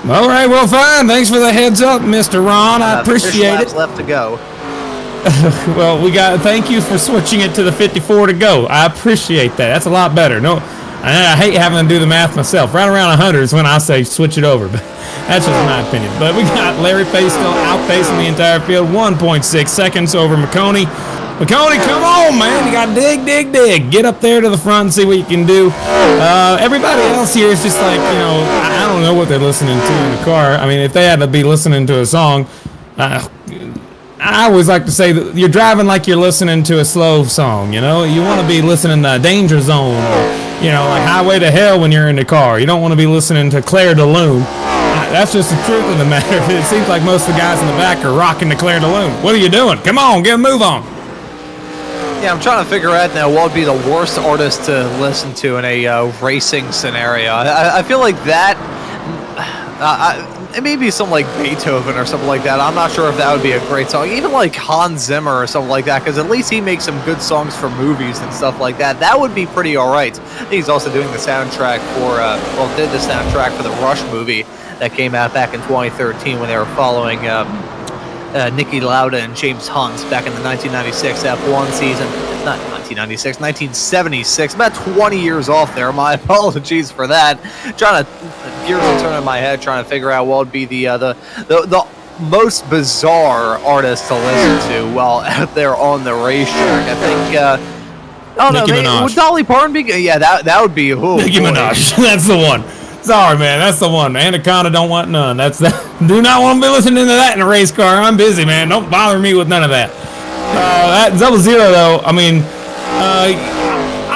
All right, well, fine. Thanks for the heads up, Mr. Ron. I appreciate it. Left to go. Well, thank you for switching it to the 54 to go. I appreciate that. That's a lot better. No, I hate having to do the math myself. Right around 100 is when I say switch it over, but that's just my opinion. But we got Larry Pace still outpacing the entire field, 1.6 seconds over Maconi. Maconi, come on, man. You got to dig. Get up there to the front and see what you can do. Everybody else here is just like, you know, I don't know what they're listening to in the car. I mean, if they had to be listening to a song, I always like to say that you're driving like you're listening to a slow song, you know? You want to be listening to Danger Zone or, you know, like Highway to Hell when you're in the car. You don't want to be listening to Claire de Lune. That's just the truth of the matter. It seems like most of the guys in the back are rocking the Claire de Lune. What are you doing? Come on, get a move on. Yeah, I'm trying to figure out now what would be the worst artist to listen to in a racing scenario. I feel like that, it may be something like Beethoven or something like that. I'm not sure if that would be a great song. Even like Hans Zimmer or something like that, because at least he makes some good songs for movies and stuff like that. That would be pretty all right. I think he's also doing the soundtrack for, did the soundtrack for the Rush movie that came out back in 2013 when they were following Niki Lauda and James Hunt back in the 1996 F1 season. Not 1996, 1976. About 20 years off there. My apologies for that. Trying to gears are turning in my head, trying to figure out what would be the most bizarre artist to listen to while out there on the racetrack. I think. Oh no, would Dolly Parton be? Yeah, that would be. Nicki Minaj. That's the one. Sorry, man. That's the one. Anaconda don't want none. That's that. Do not want to be listening to that in a race car. I'm busy, man. Don't bother me with none of that. That 00 though. I mean,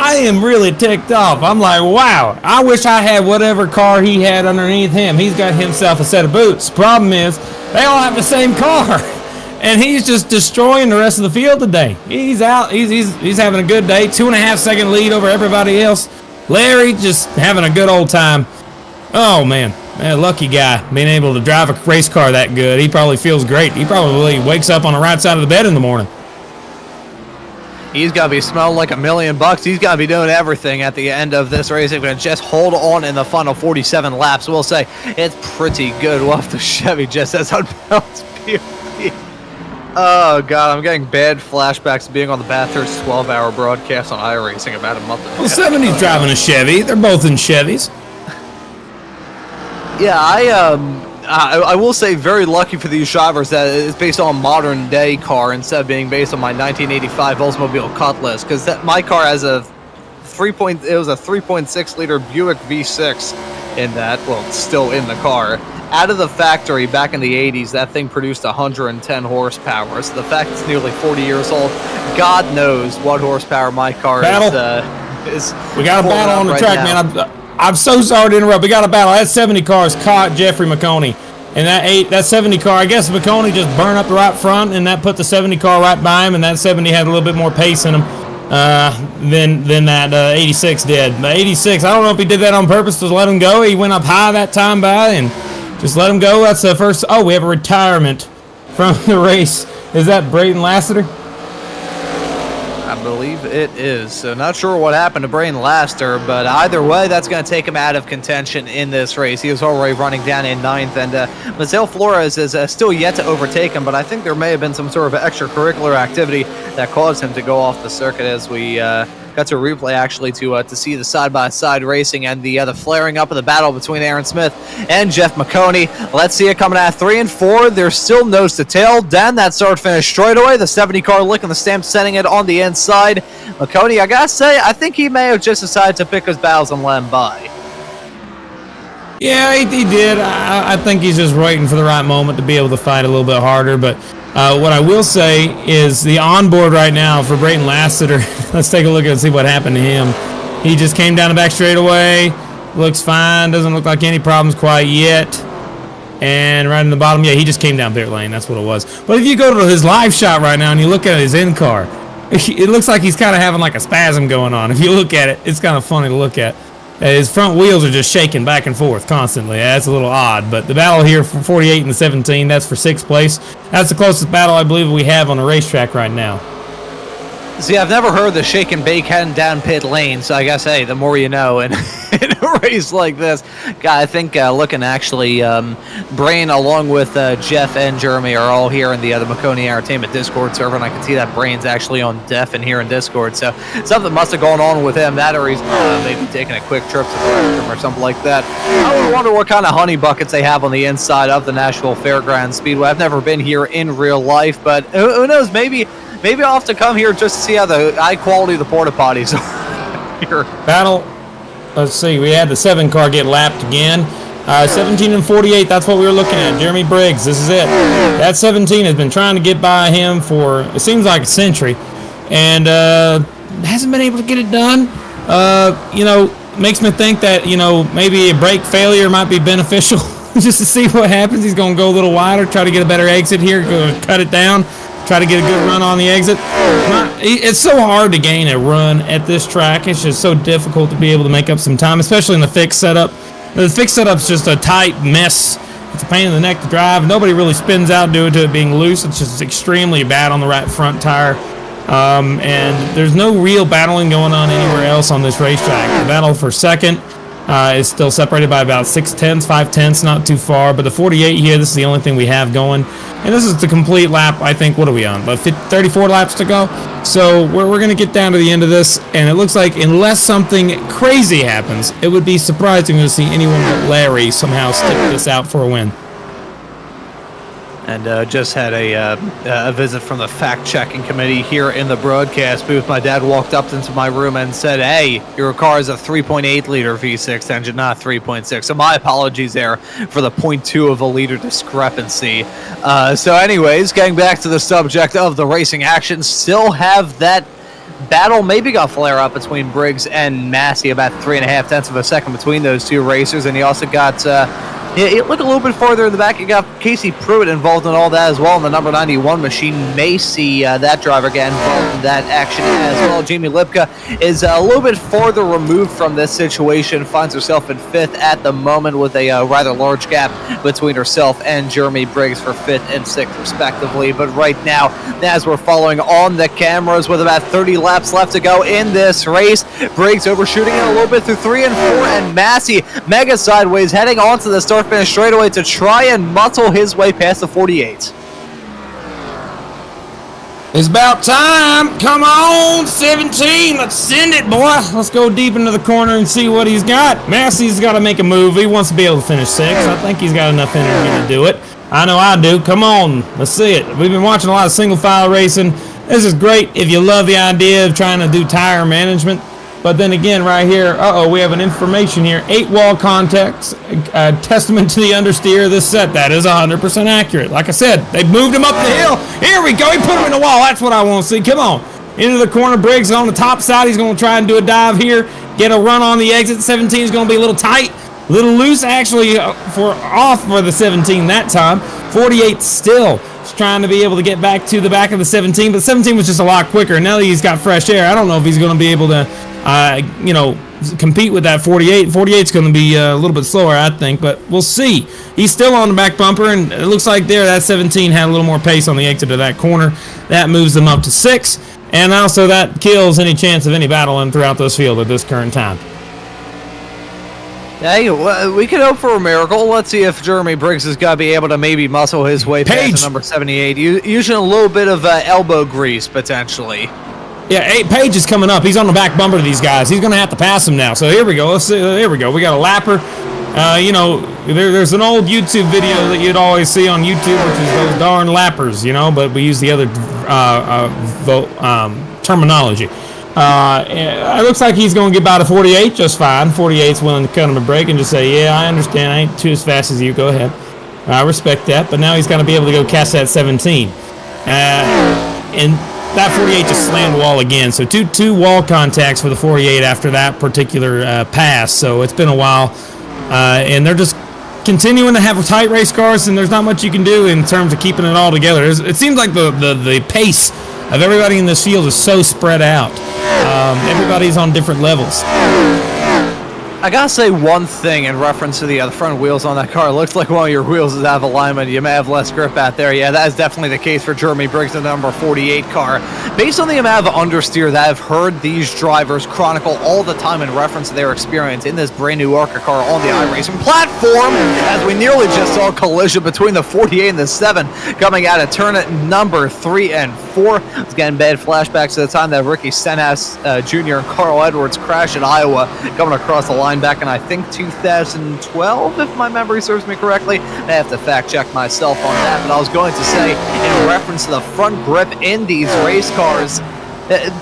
I am really ticked off. I'm like, wow. I wish I had whatever car he had underneath him. He's got himself a set of boots. Problem is, they all have the same car, and he's just destroying the rest of the field today. He's out. He's having a good day. 2.5 second lead over everybody else. Larry just having a good old time. Oh, man, lucky guy being able to drive a race car that good. He probably feels great. He probably wakes up on the right side of the bed in the morning. He's got to be smelling like $1 million. He's got to be doing everything at the end of this race. He's going to just hold on in the final 47 laps. We'll say it's pretty good. We'll have to Chevy just as unbalanced POV. Oh, God, I'm getting bad flashbacks to being on the Bathurst 12-hour broadcast on iRacing about a month ago. Well, 70's driving a Chevy. They're both in Chevys. Yeah, I will say very lucky for these drivers that it's based on a modern day car instead of being based on my 1985 Oldsmobile Cutlass, because my car has a 3.6 liter Buick V6 in that. Well, it's still in the car. Out of the factory back in the 80s, that thing produced 110 horsepower. So the fact it's nearly 40 years old, God knows what horsepower my car is. We got a battle on the track, now. man. I'm so sorry to interrupt. We got a battle. That 70 car has caught Jeffrey Maconi. And that 70 car, I guess Maconi just burned up the right front, and that put the 70 car right by him, and that 70 had a little bit more pace in him than that 86 did. The 86, I don't know if he did that on purpose to let him go. He went up high that time by and just let him go. That's the first. Oh, we have a retirement from the race. Is that Braden Lassiter? I believe it is. So not sure what happened to Braden Laster, but either way, that's going to take him out of contention in this race. He was already running down in 9th, and Mazel Flores is still yet to overtake him, but I think there may have been some sort of extracurricular activity that caused him to go off the circuit as we got to replay actually to see the side-by-side racing and the flaring up of the battle between Aaron Smith and Jeff Maconi. Let's see it coming at 3 and 4. There's still nose to tail. Down that start-finish straightaway. The 70 car licking the stamp, setting it on the inside. Maconi, I gotta say, I think he may have just decided to pick his battles and let him by. Yeah, he did. I think he's just waiting for the right moment to be able to fight a little bit harder, but what I will say is the onboard right now for Braden Lassiter, let's take a look and see what happened to him. He just came down the back straightaway, looks fine, doesn't look like any problems quite yet. And right in the bottom, yeah, he just came down pit lane, that's what it was. But if you go to his live shot right now and you look at his in car, it looks like he's kind of having like a spasm going on. If you look at it, it's kind of funny to look at. His front wheels are just shaking back and forth constantly. That's a little odd, but the battle here for 48 and the 17, that's for 6th place. That's the closest battle I believe we have on the racetrack right now. See, I've never heard the shake and bake heading down pit lane, so I guess, hey, the more you know. And in a race like this, I think looking actually, Brain along with Jeff and Jeremy are all here in the Maconi Entertainment Discord server, and I can see that Brain's actually on Def and here in Discord, so something must have gone on with him, that or he's maybe taking a quick trip to the restroom or something like that. I would wonder what kind of honey buckets they have on the inside of the Nashville Fairgrounds Speedway. I've never been here in real life, but who knows, maybe I'll have to come here just to see how the high quality of the porta potties are here. Battle, let's see, we had the 7 car get lapped again. 17 and 48, that's what we were looking at. Jeremy Briggs, this is it. That 17 has been trying to get by him for, it seems like a century, and hasn't been able to get it done. Makes me think that, maybe a brake failure might be beneficial just to see what happens. He's going to go a little wider, try to get a better exit here, go cut it down. Try to get a good run on the exit. It's so hard to gain a run at this track. It's just so difficult to be able to make up some time, especially in the fixed setup. The fixed setup's just a tight mess. It's a pain in the neck to drive. Nobody really spins out due to it being loose. It's just extremely bad on the right front tire. And there's no real battling going on anywhere else on this racetrack. The battle for second is still separated by about 5/10, not too far. But the 48 here, this is the only thing we have going. And this is the complete lap, I think. What are we on? About 34 laps to go? So we're going to get down to the end of this. And it looks like unless something crazy happens, it would be surprising to see anyone but Larry somehow stick this out for a win. And just had a visit from the fact-checking committee here in the broadcast booth. My dad walked up into my room and said, "Hey, your car is a 3.8-liter V6 engine, not 3.6. So my apologies there for the 0.2 of a liter discrepancy. So anyways, getting back to the subject of the racing action, still have that battle maybe got flare up between Briggs and Massey, about 3.5 of a second between those two racers. And he also got... look a little bit farther in the back. You got Casey Pruitt involved in all that as well. And the number 91 machine may see that driver get involved in that action as well. Jamie Lipka is a little bit farther removed from this situation. Finds herself in 5th at the moment with a rather large gap between herself and Jeremy Briggs for 5th and 6th respectively. But right now, as we're following on the cameras with about 30 laps left to go in this race, Briggs overshooting it a little bit through 3 and 4, and Massey mega sideways heading onto the start finish straightaway to try and muscle his way past the 48. It's about time. Come on, 17. Let's send it, boy. Let's go deep into the corner and see what he's got. Massey's got to make a move. He wants to be able to finish 6th. I think he's got enough energy to do it. I know I do. Come on. Let's see it. We've been watching a lot of single file racing. This is great if you love the idea of trying to do tire management. But then again, right here, we have an information here. 8 wall contacts, testament to the understeer of this set. That is 100% accurate. Like I said, they moved him up the hill. Here we go. He put him in the wall. That's what I want to see. Come on. Into the corner. Briggs on the top side. He's going to try and do a dive here. Get a run on the exit. 17 is going to be a little tight. A little loose, actually, off for the 17 that time. 48 still. He's trying to be able to get back to the back of the 17, but 17 was just a lot quicker. Now that he's got fresh air, I don't know if he's going to be able to, compete with that 48. 48's going to be a little bit slower, I think, but we'll see. He's still on the back bumper, and it looks like that 17 had a little more pace on the exit of that corner. That moves them up to 6, and also that kills any chance of any battling throughout this field at this current time. Hey, we could hope for a miracle. Let's see if Jeremy Briggs is going to be able to maybe muscle his way past the number 78, using a little bit of elbow grease, potentially. Yeah, Page is coming up. He's on the back bumper to these guys. He's going to have to pass them now. So here we go. Let's see. Here we go. We got a lapper. There's an old YouTube video that you'd always see on YouTube, which is those darn lappers, but we use the other terminology. It looks like he's going to get about a 48 just fine. 48's willing to cut him a break and just say, yeah, I understand. I ain't too as fast as you. Go ahead. I respect that. But now he's going to be able to go catch that 17. And that 48 just slammed the wall again. So two wall contacts for the 48 after that particular pass. So it's been a while. And they're just continuing to have tight race cars, and there's not much you can do in terms of keeping it all together. It seems like the pace of everybody in this field is so spread out. Everybody's on different levels. I gotta say one thing in reference to the front wheels on that car. It looks like one of your wheels is out of alignment. You may have less grip out there. Yeah, that is definitely the case for Jeremy Briggs, the number 48 car. Based on the amount of understeer that I've heard these drivers chronicle all the time in reference to their experience in this brand new ARCA car on the iRacing platform, as we nearly just saw a collision between the 48 and the 7 coming out of turn number 3 and 4. It's getting bad flashbacks to the time that Ricky Stenhouse Jr. and Carl Edwards crashed in Iowa coming across the line back in, I think, 2012, if my memory serves me correctly. I have to fact check myself on that, but I was going to say, in reference to the front grip in these race cars,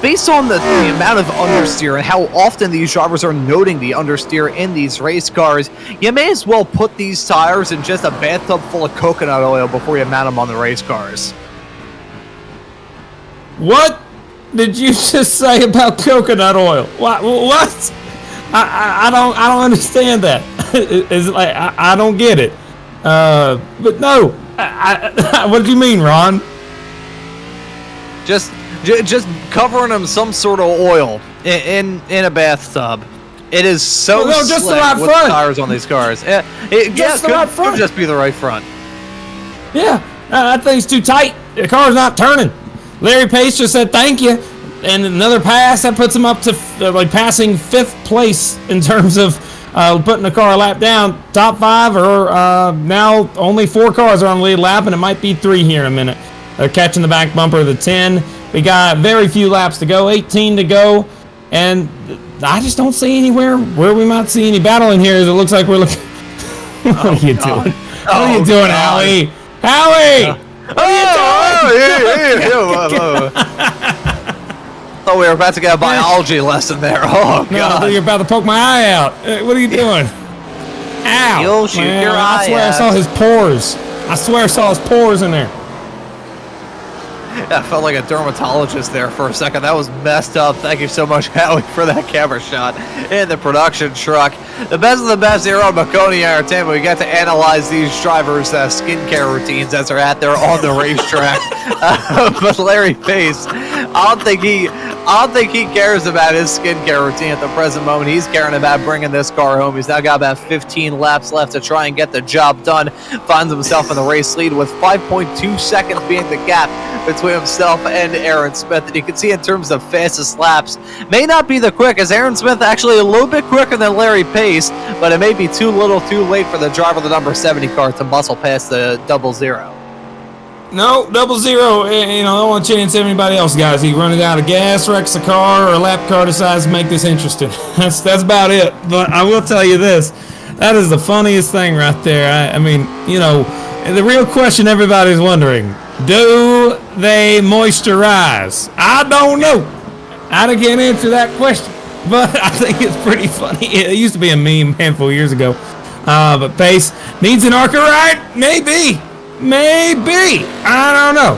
based on the amount of understeer and how often these drivers are noting the understeer in these race cars, you may as well put these tires in just a bathtub full of coconut oil before you mount them on the race cars. What did you just say about coconut oil? What? I don't understand that. It's like I don't get it. But no, what do you mean, Ron? Just covering them some sort of oil in a bathtub. It is so just slick the right with front. tires on these cars. Could just be the right front. Yeah, that thing's too tight. The car's not turning. Larry Pace just said thank you. And another pass that puts him up to passing 5th place in terms of putting the car a lap down. Top 5 or now only 4 cars are on the lead lap, and it might be 3 here in a minute. They're catching the back bumper of the 10. We got very few laps to go, 18 to go, and I just don't see anywhere where we might see any battle in here. As it looks like we're looking. What are you doing? What are you doing, Howie? Howie! What are you doing? I thought we were about to get a biology lesson there. Oh, God. No, I thought you were about to poke my eye out. What are you doing? Ow. You'll shoot your eye I swear out. I saw his pores. I swear I saw his pores in there. I felt like a dermatologist there for a second. That was messed up. Thank you so much, Howie, for that camera shot in the production truck. The best of the best here on Maconi Entertainment. We get to analyze these drivers' skincare routines as they're out there on the racetrack. But Larry Pace, I don't think he cares about his skincare routine at the present moment. He's caring about bringing this car home. He's now got about 15 laps left to try and get the job done. Finds himself in the race lead with 5.2 seconds being the gap between himself and Aaron Smith. And you can see in terms of fastest laps, may not be the quickest. Aaron Smith actually a little bit quicker than Larry Pace, but it may be too little too late for the driver of the number 70 car to muscle past the 00. No, 00. You know, I don't want to chance anybody else, guys. He running out of gas, wrecks a car, or a lap car decides to make this interesting. That's about it. But I will tell you this. That is the funniest thing right there. I mean, you know, the real question everybody's wondering, do they moisturize? I don't know. I can't answer that question. But I think it's pretty funny. It used to be a meme a handful of years ago. But Pace needs an ARCA ride? Maybe. I don't know.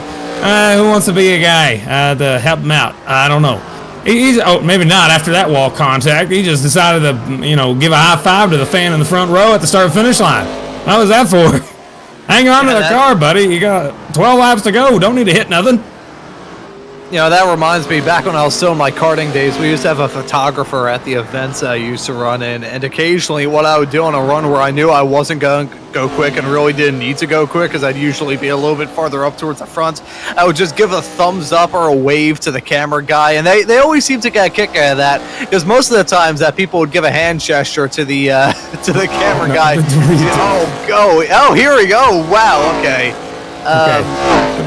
Who wants to be a guy to help him out? I don't know. Maybe not after that wall contact. He just decided to, you know, give a high five to the fan in the front row at the start finish line. What was that for? Hang on to the car, buddy. You got 12 laps to go. Don't need to hit nothing. You know, that reminds me, back when I was still in my karting days, we used to have a photographer at the events I used to run in, and occasionally what I would do on a run where I knew I wasn't going to go quick and really didn't need to go quick, because I'd usually be a little bit farther up towards the front, I would just give a thumbs up or a wave to the camera guy, and they always seem to get a kick out of that, because most of the times that people would give a hand gesture to the camera guy. Oh, here we go. Wow, okay.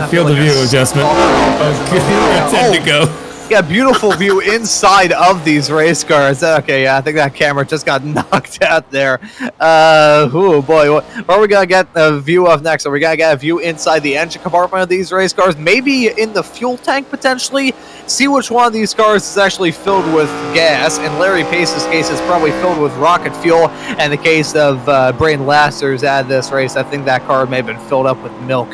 Field of view adjustment. To go. Yeah, beautiful view inside of these race cars. Okay, yeah, I think that camera just got knocked out there. Oh boy, what are we gonna get a view of next? Are we gonna get a view inside the engine compartment of these race cars? Maybe in the fuel tank potentially. See which one of these cars is actually filled with gas. In Larry Pace's case, it's probably filled with rocket fuel. And the case of Braden Lasser's at this race, I think that car may have been filled up with milk.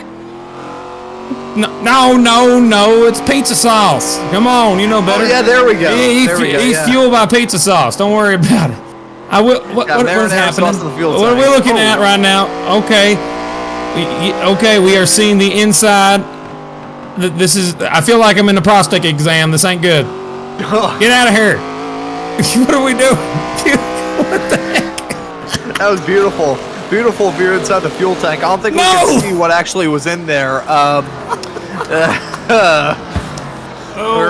No, it's pizza sauce. Come on, you know better. Oh, yeah, there we go. He's fueled by pizza sauce. Don't worry about it. What is happening? What are we looking at right now? Okay, we are seeing the inside. This is. I feel like I'm in a prostate exam. This ain't good. Get out of here. What are we doing? What the heck? That was beautiful. Beautiful view inside the fuel tank. I don't think we can see what actually was in there. Oh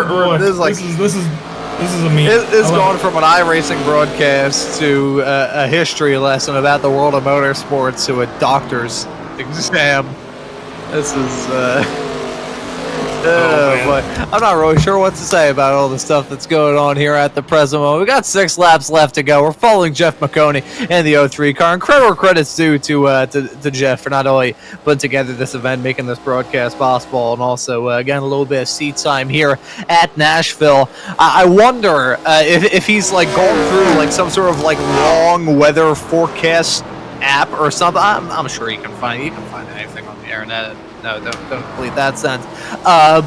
boy, this is a meme. It's gone from an iRacing broadcast to a history lesson about the world of motorsports to a doctor's exam. This is. But I'm not really sure what to say about all the stuff that's going on here at the present moment. We got 6 laps left to go. We're following Jeff Maconi and the 03 car. Incredible credits due to Jeff for not only putting together this event, making this broadcast possible, and also getting a little bit of seat time here at Nashville. I wonder if he's like going through like some sort of like long weather forecast app or something. I'm sure you can find anything on the internet. No, don't complete that sentence.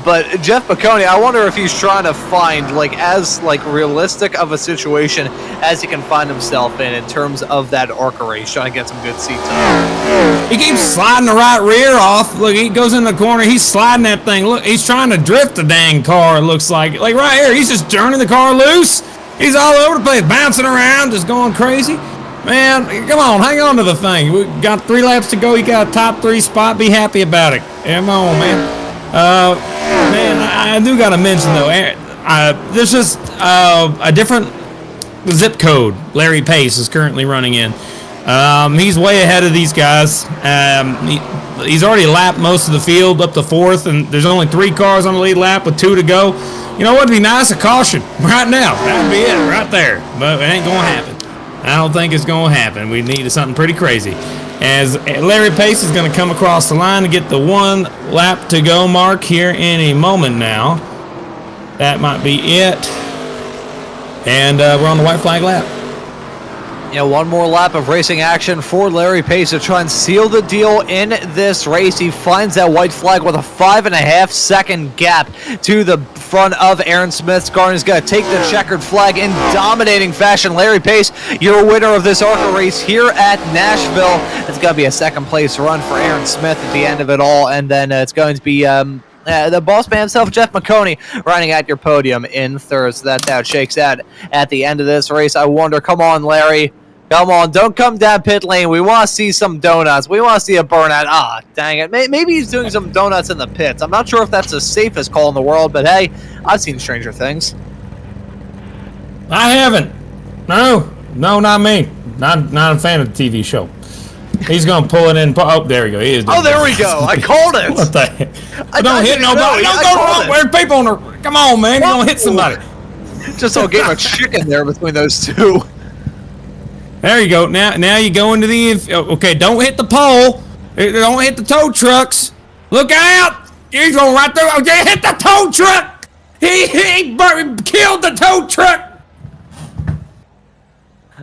But Jeff Maconi, I wonder if he's trying to find like as like realistic of a situation as he can find himself in terms of that ARCA race, trying to get some good seat time. He keeps sliding the right rear off. Look, he goes in the corner. He's sliding that thing. Look, he's trying to drift the dang car. It looks like right here. He's just turning the car loose. He's all over the place, bouncing around, just going crazy. Man, come on, hang on to the thing. We got 3 laps to go. You got a top 3 spot. Be happy about it. Come on, man. I do got to mention, though, there's just a different zip code Larry Pace is currently running in. He's way ahead of these guys. He's already lapped most of the field up to 4th, and there's only 3 cars on the lead lap with 2 to go. You know what would be nice? A caution right now. That'd be it right there. But it ain't going to happen. I don't think it's going to happen. We need something pretty crazy. As Larry Pace is going to come across the line to get the 1 lap to go mark here in a moment now. That might be it. And we're on the white flag lap. Yeah, 1 more lap of racing action for Larry Pace to try and seal the deal in this race. He finds that white flag with a 5.5-second gap to the front of Aaron Smith's car, and he's going to take the checkered flag in dominating fashion. Larry Pace, your winner of this ARCA race here at Nashville. It's going to be a 2nd place run for Aaron Smith at the end of it all, and then it's going to be the boss man himself, Jeff Maconi, riding at your podium in 3rd. So that's how it shakes out at the end of this race. I wonder, come on, Larry. Come on, don't come down pit lane. We want to see some donuts. We want to see a burnout. Ah, dang it. Maybe he's doing some donuts in the pits. I'm not sure if that's the safest call in the world, but hey, I've seen stranger things. I haven't. No, not me. Not a fan of the TV show. He's going to pull it in. Oh, there we go. He is doing there we go. I called it. What the heck? I Don't hit nobody. Don't go wrong. There's people on the... Come on, man. You're going to hit somebody. Just saw a game of chicken there between those two. There you go. Now you go into the... Okay, don't hit the pole. Don't hit the tow trucks. Look out. He's going right through. Okay, hit the tow truck. He killed the tow truck.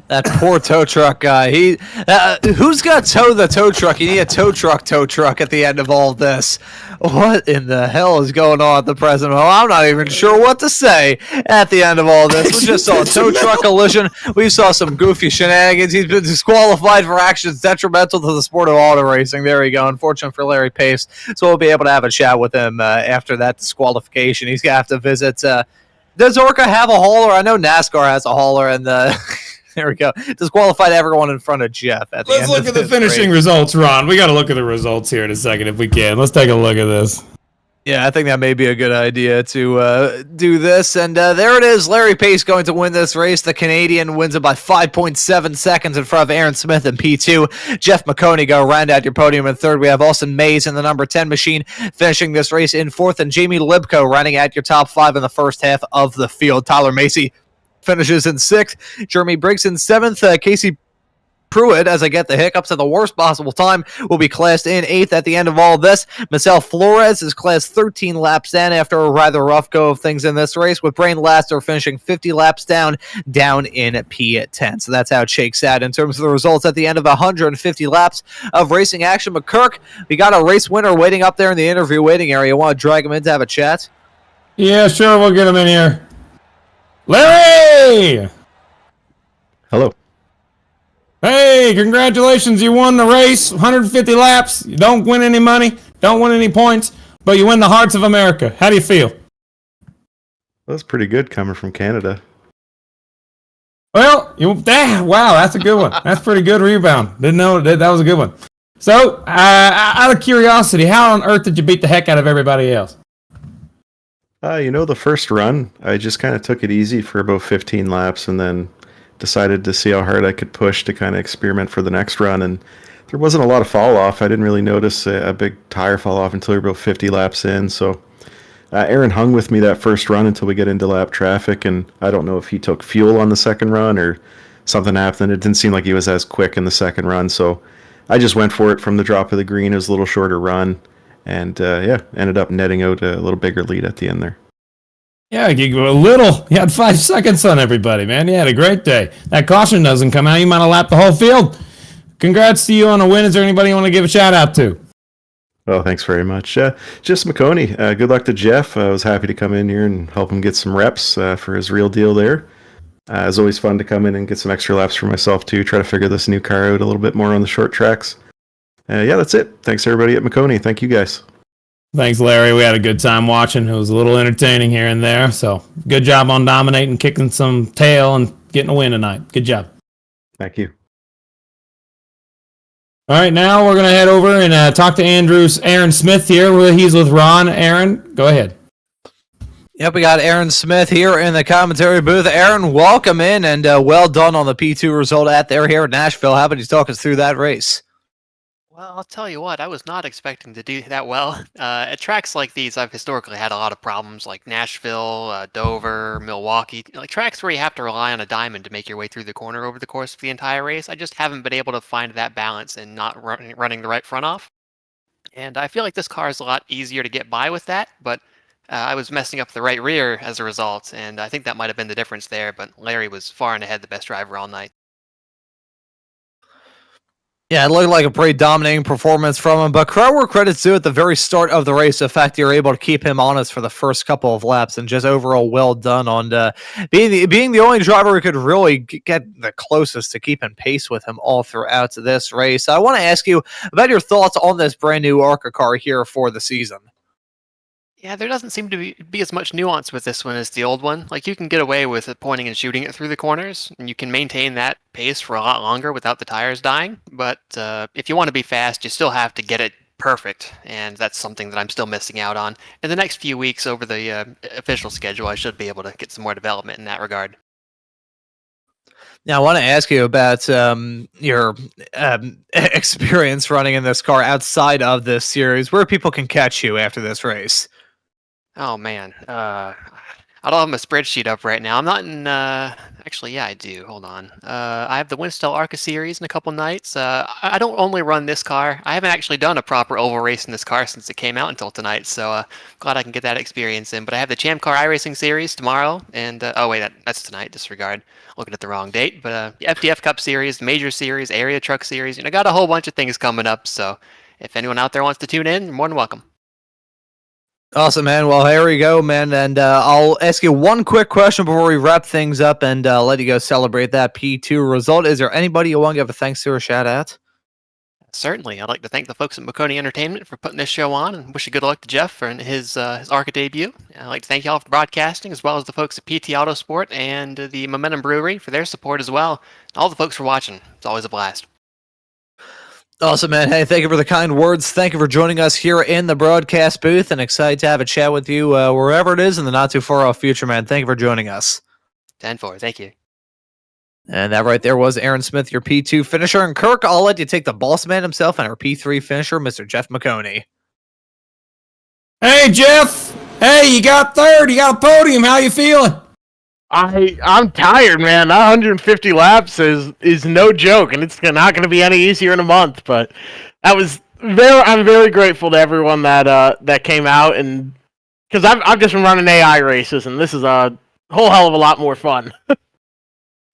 That poor tow truck guy. Who's gonna tow the tow truck? You need a tow truck at the end of all this. What in the hell is going on at the present moment? I'm not even sure what to say at the end of all this. We just saw a tow truck collision. We saw some goofy shenanigans. He's been disqualified for actions detrimental to the sport of auto racing. There you go. Unfortunate for Larry Pace. So we'll be able to have a chat with him after that disqualification. He's gonna have to visit. Does ARCA have a hauler? I know NASCAR has a hauler, and there we go. Disqualified everyone in front of Jeff. Let's look at the finishing results, Ron. We got to look at the results here in a second if we can. Let's take a look at this. Yeah, I think that may be a good idea to do this. And there it is. Larry Pace going to win this race. The Canadian wins it by 5.7 seconds in front of Aaron Smith in P2. Jeff Maconi go round out your podium in third. We have Austin Mays in the number 10 machine finishing this race in fourth. And Jamie Libko rounding out your top five in the first half of the field. Tyler Macy finishes in sixth. Jeremy Briggs in seventh. Casey Pruitt, as I get the hiccups at the worst possible time, will be classed in eighth at the end of all of this. Marcel Flores is classed 13 laps down after a rather rough go of things in this race, with Brain Laster finishing 50 laps down in P10. So that's how it shakes out in terms of the results at the end of 150 laps of racing action. McKirk, we got a race winner waiting up there in the interview waiting area. Want to drag him in to have a chat? Yeah, sure. We'll get him in here. Larry! Hello. Hey, congratulations. You won the race, 150 laps. You don't win any money, don't win any points, but you win the hearts of America. How do you feel? That's pretty good coming from Canada. Well, wow, that's a good one. That's pretty good rebound. Didn't know that was a good one. So, out of curiosity, how on earth did you beat the heck out of everybody else? The first run, I just kind of took it easy for about 15 laps and then decided to see how hard I could push to kind of experiment for the next run. And there wasn't a lot of fall off. I didn't really notice a big tire fall off until we were about 50 laps in. So Aaron hung with me that first run until we get into lap traffic. And I don't know if he took fuel on the second run or something happened. It didn't seem like he was as quick in the second run. So I just went for it from the drop of the green. It was a little shorter run. And ended up netting out a little bigger lead at the end there. Yeah, you had 5 seconds on everybody, man. You had a great day. That caution doesn't come out, you might have lapped the whole field. Congrats to you on a win. Is there anybody you want to give a shout out to? Well, thanks very much. Just Maconi. Good luck to Jeff. I was happy to come in here and help him get some reps for his real deal there. It's always fun to come in and get some extra laps for myself too, try to figure this new car out a little bit more on the short tracks. That's it. Thanks everybody at Maconi. Thank you guys. Thanks, Larry. We had a good time watching. It was a little entertaining here and there. So good job on dominating, kicking some tail, and getting a win tonight. Good job. Thank you. All right, now we're going to head over and talk to Aaron Smith here. He's with Ron. Aaron, go ahead. Yep, we got Aaron Smith here in the commentary booth. Aaron, welcome in, and well done on the P2 result here at Nashville. How about you talk us through that race? Well, I'll tell you what, I was not expecting to do that well. At tracks like these, I've historically had a lot of problems, like Nashville, Dover, Milwaukee, like tracks where you have to rely on a diamond to make your way through the corner over the course of the entire race. I just haven't been able to find that balance and not running the right front off. And I feel like this car is a lot easier to get by with that, but I was messing up the right rear as a result, and I think that might have been the difference there, but Larry was far and ahead the best driver all night. Yeah, it looked like a pretty dominating performance from him, but credit's due at the very start of the race. The fact you're able to keep him honest for the first couple of laps, and just overall well done on being the only driver who could really get the closest to keeping pace with him all throughout this race. I want to ask you about your thoughts on this brand new ARCA car here for the season. Yeah, there doesn't seem to be as much nuance with this one as the old one. Like, you can get away with pointing and shooting it through the corners, and you can maintain that pace for a lot longer without the tires dying. But if you want to be fast, you still have to get it perfect, and that's something that I'm still missing out on. In the next few weeks over the official schedule, I should be able to get some more development in that regard. Now, I want to ask you about your experience running in this car outside of this series, where people can catch you after this race. Oh man, I don't have my spreadsheet up right now. I'm not in. Actually, yeah, I do. Hold on. I have the Winston ARCA series in a couple nights. I don't only run this car. I haven't actually done a proper oval race in this car since it came out until tonight. So glad I can get that experience in. But I have the Champ Car iRacing series tomorrow, and oh wait, that's tonight. Disregard. Looking at the wrong date. But the FDF Cup series, Major series, Area Truck series. Got a whole bunch of things coming up. So if anyone out there wants to tune in, you're more than welcome. Awesome, man. Well, here we go, man. And I'll ask you one quick question before we wrap things up and let you go celebrate that P2 result. Is there anybody you want to give a thanks to or shout out? Certainly. I'd like to thank the folks at Maconi Entertainment for putting this show on and wish a good luck to Jeff for his ARCA debut. I'd like to thank y'all for broadcasting, as well as the folks at PT Autosport and the Momentum Brewery for their support as well. And all the folks for watching. It's always a blast. Awesome, man. Hey, thank you for the kind words. Thank you for joining us here in the broadcast booth, and excited to have a chat with you wherever it is in the not too far off future, man. Thank you for joining us. 10-4. Thank you. And that right there was Aaron Smith, your P2 finisher. And Kirk, I'll let you take the boss man himself and our P3 finisher, Mr. Jeff Maconi. Hey, Jeff. Hey, you got third. You got a podium. How you feeling? I'm tired, man. That 150 laps is no joke, and it's not going to be any easier in a month. But I'm very grateful to everyone that came out, and because I've just been running AI races, and this is a whole hell of a lot more fun.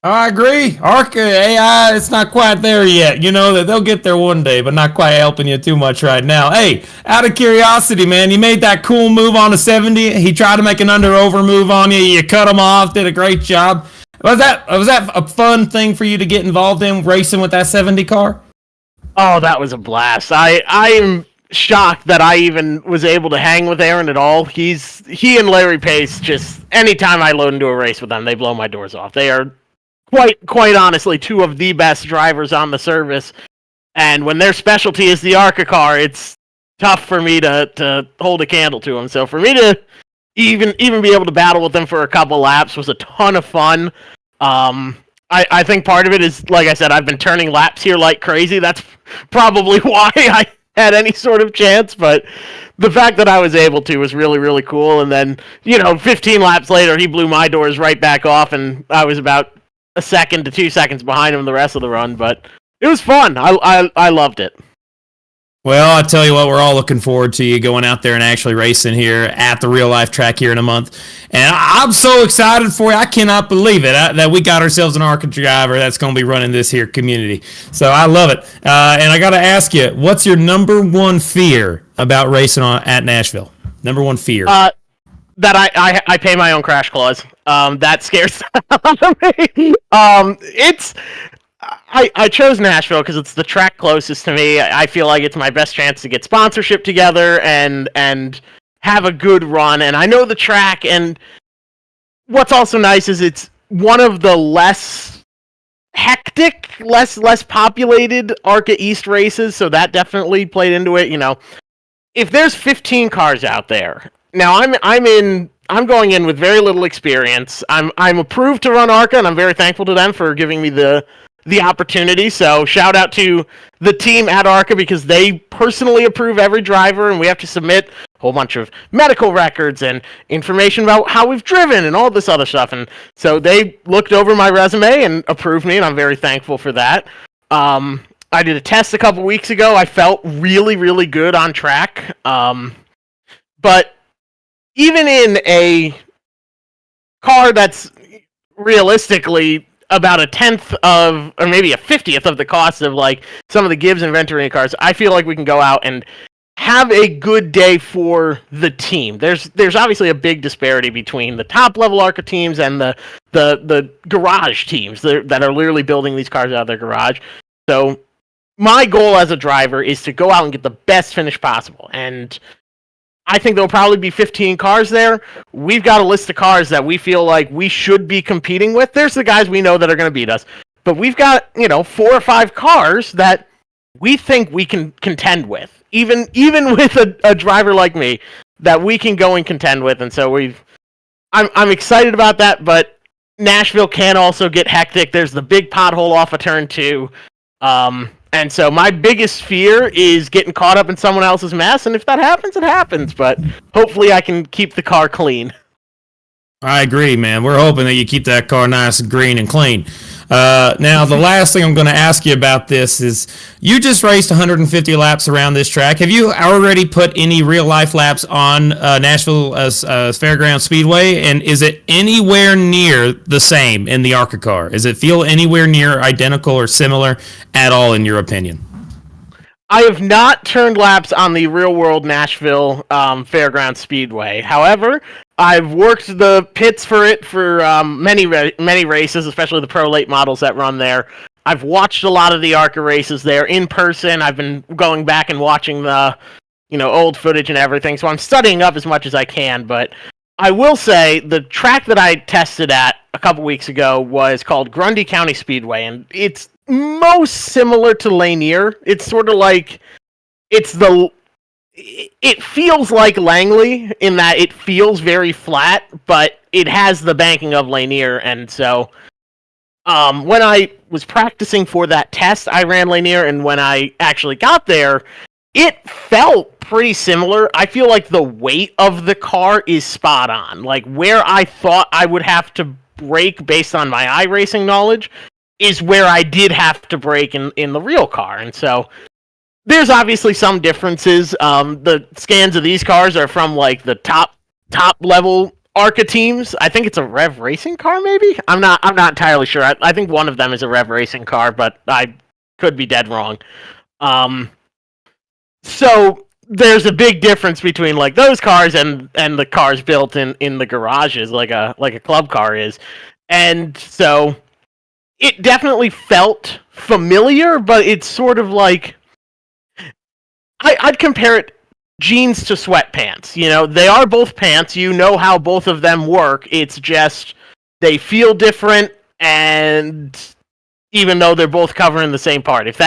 I agree. ARCA AI, it's not quite there yet. They'll get there one day, but not quite helping you too much right now. Hey, out of curiosity, man, you made that cool move on the 70. He tried to make an under-over move on you. You cut him off, did a great job. Was that a fun thing for you to get involved in, racing with that 70 car? Oh, that was a blast. I am shocked that I even was able to hang with Aaron at all. He and Larry Pace, just anytime I load into a race with them, they blow my doors off. They are quite honestly, two of the best drivers on the service. And when their specialty is the ARCA car, it's tough for me to hold a candle to them. So for me to even be able to battle with them for a couple laps was a ton of fun. I think part of it is, like I said, I've been turning laps here like crazy. That's probably why I had any sort of chance. But the fact that I was able to was really, really cool. And then, 15 laps later, he blew my doors right back off, and I was about a second to 2 seconds behind him the rest of the run, but it was fun. I loved it. Well, I tell you what, we're all looking forward to you going out there and actually racing here at the real life track here in a month. And I'm so excited for you. I cannot believe it that we got ourselves an ARCA driver that's going to be running this here community. So I love it. And I got to ask you, what's your number one fear about racing at Nashville? Number one fear. That I pay my own crash clause. That scares the hell out of me. I chose Nashville because it's the track closest to me. I feel like it's my best chance to get sponsorship together and have a good run. And I know the track. And what's also nice is it's one of the less hectic, less populated ARCA East races. So that definitely played into it. If there's 15 cars out there. Now I'm going in with very little experience. I'm approved to run ARCA, and I'm very thankful to them for giving me the opportunity. So shout out to the team at ARCA, because they personally approve every driver, and we have to submit a whole bunch of medical records and information about how we've driven and all this other stuff. And so they looked over my resume and approved me, and I'm very thankful for that. I did a test a couple weeks ago. I felt really, really good on track. But even in a car that's realistically about a 10th of, or maybe a 50th of the cost of like some of the Gibbs and Venturini cars, I feel like we can go out and have a good day for the team. There's obviously a big disparity between the top level ARCA teams and the garage teams that are literally building these cars out of their garage. So my goal as a driver is to go out and get the best finish possible. And I think there'll probably be 15 cars there. We've got a list of cars that we feel like we should be competing with. There's the guys we know that are going to beat us. But we've got, 4 or 5 cars that we think we can contend with. Even with a driver like me, that we can go and contend with. And so I'm excited about that, but Nashville can also get hectic. There's the big pothole off of turn 2. And so my biggest fear is getting caught up in someone else's mess, and if that happens, it happens. But hopefully I can keep the car clean. I agree, man. We're hoping that you keep that car nice and green and clean. Now, the last thing I'm going to ask you about this is, you just raced 150 laps around this track. Have you already put any real-life laps on Nashville Fairground Speedway? And is it anywhere near the same in the ARCA car? Does it feel anywhere near identical or similar at all, in your opinion? I have not turned laps on the real-world Nashville Fairground Speedway. However, I've worked the pits for it for many races, especially the pro late models that run there. I've watched a lot of the ARCA races there in person. I've been going back and watching the, old footage and everything. So I'm studying up as much as I can. But I will say the track that I tested at a couple weeks ago was called Grundy County Speedway, and it's most similar to Lanier. It's sort of like it feels like Langley in that it feels very flat, but it has the banking of Lanier. And so when I was practicing for that test, I ran Lanier, and when I actually got there, it felt pretty similar. I feel like the weight of the car is spot on. Like, where I thought I would have to brake based on my iRacing knowledge is where I did have to brake in the real car. And so there's obviously some differences. The scans of these cars are from like the top level ARCA teams. I think it's a Rev Racing car, maybe. I'm not entirely sure. I think one of them is a Rev Racing car, but I could be dead wrong. So there's a big difference between like those cars and the cars built in the garages, like a club car is. And so it definitely felt familiar, but it's sort of like, I'd compare it jeans to sweatpants. They are both pants. You know how both of them work. It's just they feel different, and even though they're both covering the same part. It's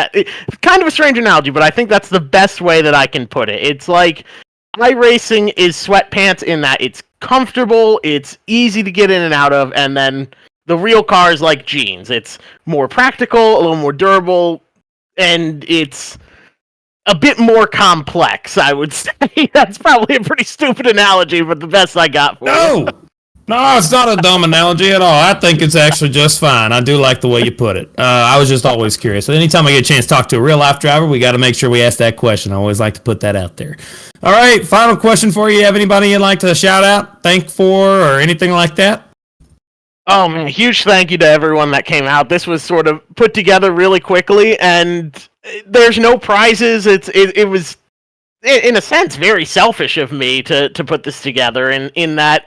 kind of a strange analogy, but I think that's the best way that I can put it. It's like iRacing is sweatpants in that it's comfortable, it's easy to get in and out of, and then the real car is like jeans. It's more practical, a little more durable, and it's a bit more complex, I would say. That's probably a pretty stupid analogy, but the best I got for it. No, it's not a dumb analogy at all. I think it's actually just fine. I do like the way you put it. I was just always curious. Anytime I get a chance to talk to a real-life driver, we got to make sure we ask that question. I always like to put that out there. All right, final question for you. Have anybody you'd like to shout out, thank for, or anything like that? Oh, man, huge thank you to everyone that came out. This was sort of put together really quickly, and there's no prizes. It was, in a sense, very selfish of me to put this together, in that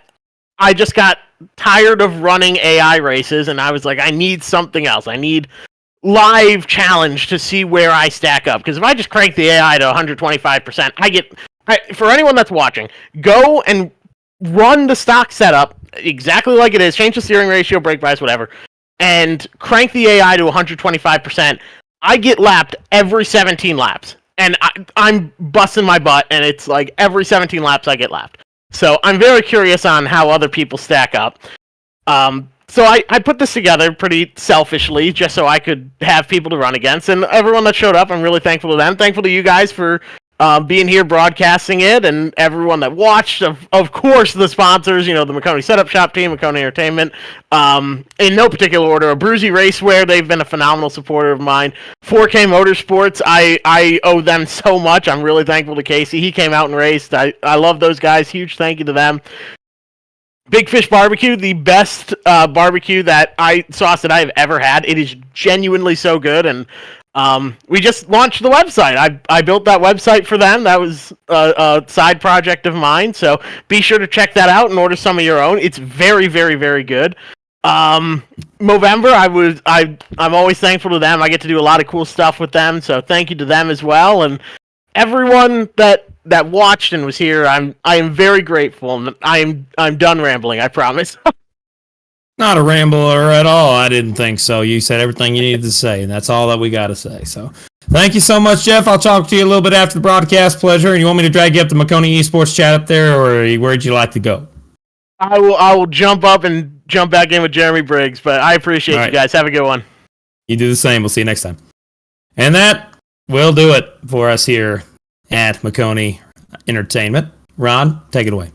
I just got tired of running AI races, and I was like, I need something else. I need live challenge to see where I stack up. Because if I just crank the AI to 125%, for anyone that's watching, go and run the stock setup exactly like it is, change the steering ratio, brake bias, whatever, and crank the AI to 125%. I get lapped every 17 laps, and I'm busting my butt, and it's like every 17 laps I get lapped. So I'm very curious on how other people stack up. So I put this together pretty selfishly, just so I could have people to run against, and everyone that showed up, I'm really thankful to them. Thankful to you guys for being here broadcasting it, and everyone that watched, of course, the sponsors, the Maconi Setup Shop team, Maconi Entertainment, in no particular order, Abruzzi Racewear, they've been a phenomenal supporter of mine. 4K Motorsports, I owe them so much. I'm really thankful to Casey. He came out and raced. I love those guys. Huge thank you to them. Big Fish Barbecue, the best barbecue sauce that I have ever had. It is genuinely so good, and we just launched the website. I built that website for them. That was a side project of mine. So be sure to check that out and order some of your own. It's very, very, very good. Movember, I'm always thankful to them. I get to do a lot of cool stuff with them. So thank you to them as well. And everyone that watched and was here, I am very grateful. And I'm done rambling, I promise. Not a rambler at all. I didn't think so. You said everything you needed to say, and that's all that we got to say. So thank you so much, Jeff. I'll talk to you a little bit after the broadcast. Pleasure. And you want me to drag you up to Maconi Esports chat up there, or where'd you like to go? I will jump up and jump back in with Jeremy Briggs, but I appreciate All you right. guys. Have a good one. You do the same. We'll see you next time. And that will do it for us here at Maconi Entertainment. Ron, take it away.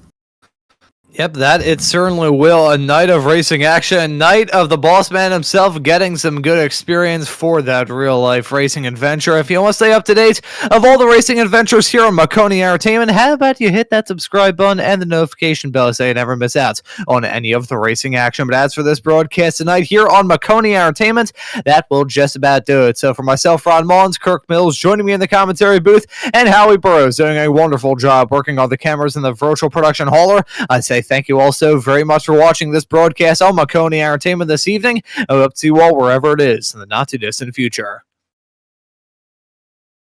Yep, that it certainly will. A night of racing action, a night of the boss man himself getting some good experience for that real-life racing adventure. If you want to stay up to date of all the racing adventures here on Maconi Entertainment, how about you hit that subscribe button and the notification bell so you never miss out on any of the racing action. But as for this broadcast tonight here on Maconi Entertainment, that will just about do it. So for myself, Ron Mullins, Kirk Mills joining me in the commentary booth, and Howie Burrows doing a wonderful job working on the cameras in the virtual production hauler, I say thank you all so very much for watching this broadcast on Maconi Entertainment this evening. I hope to see you all wherever it is in the not-too-distant future.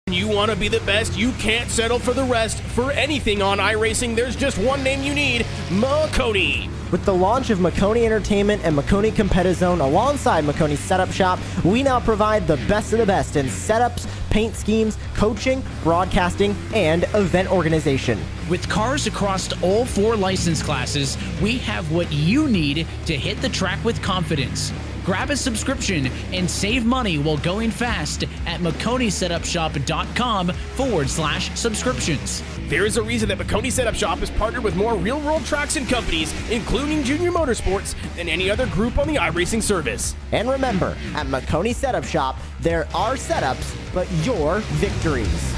You want to be the best, you can't settle for the rest. For anything on iRacing, there's just one name you need, Maconi. With the launch of Maconi Entertainment and Maconi Competizone alongside Maconi Setup Shop, we now provide the best of the best in setups, paint schemes, coaching, broadcasting, and event organization. With cars across all 4 license classes, we have what you need to hit the track with confidence. Grab a subscription and save money while going fast at MaconiSetupShop.com/subscriptions. There is a reason that Maconi Setup Shop is partnered with more real-world tracks and companies, including Junior Motorsports, than any other group on the iRacing service. And remember, at Maconi Setup Shop, there are setups, but your victories.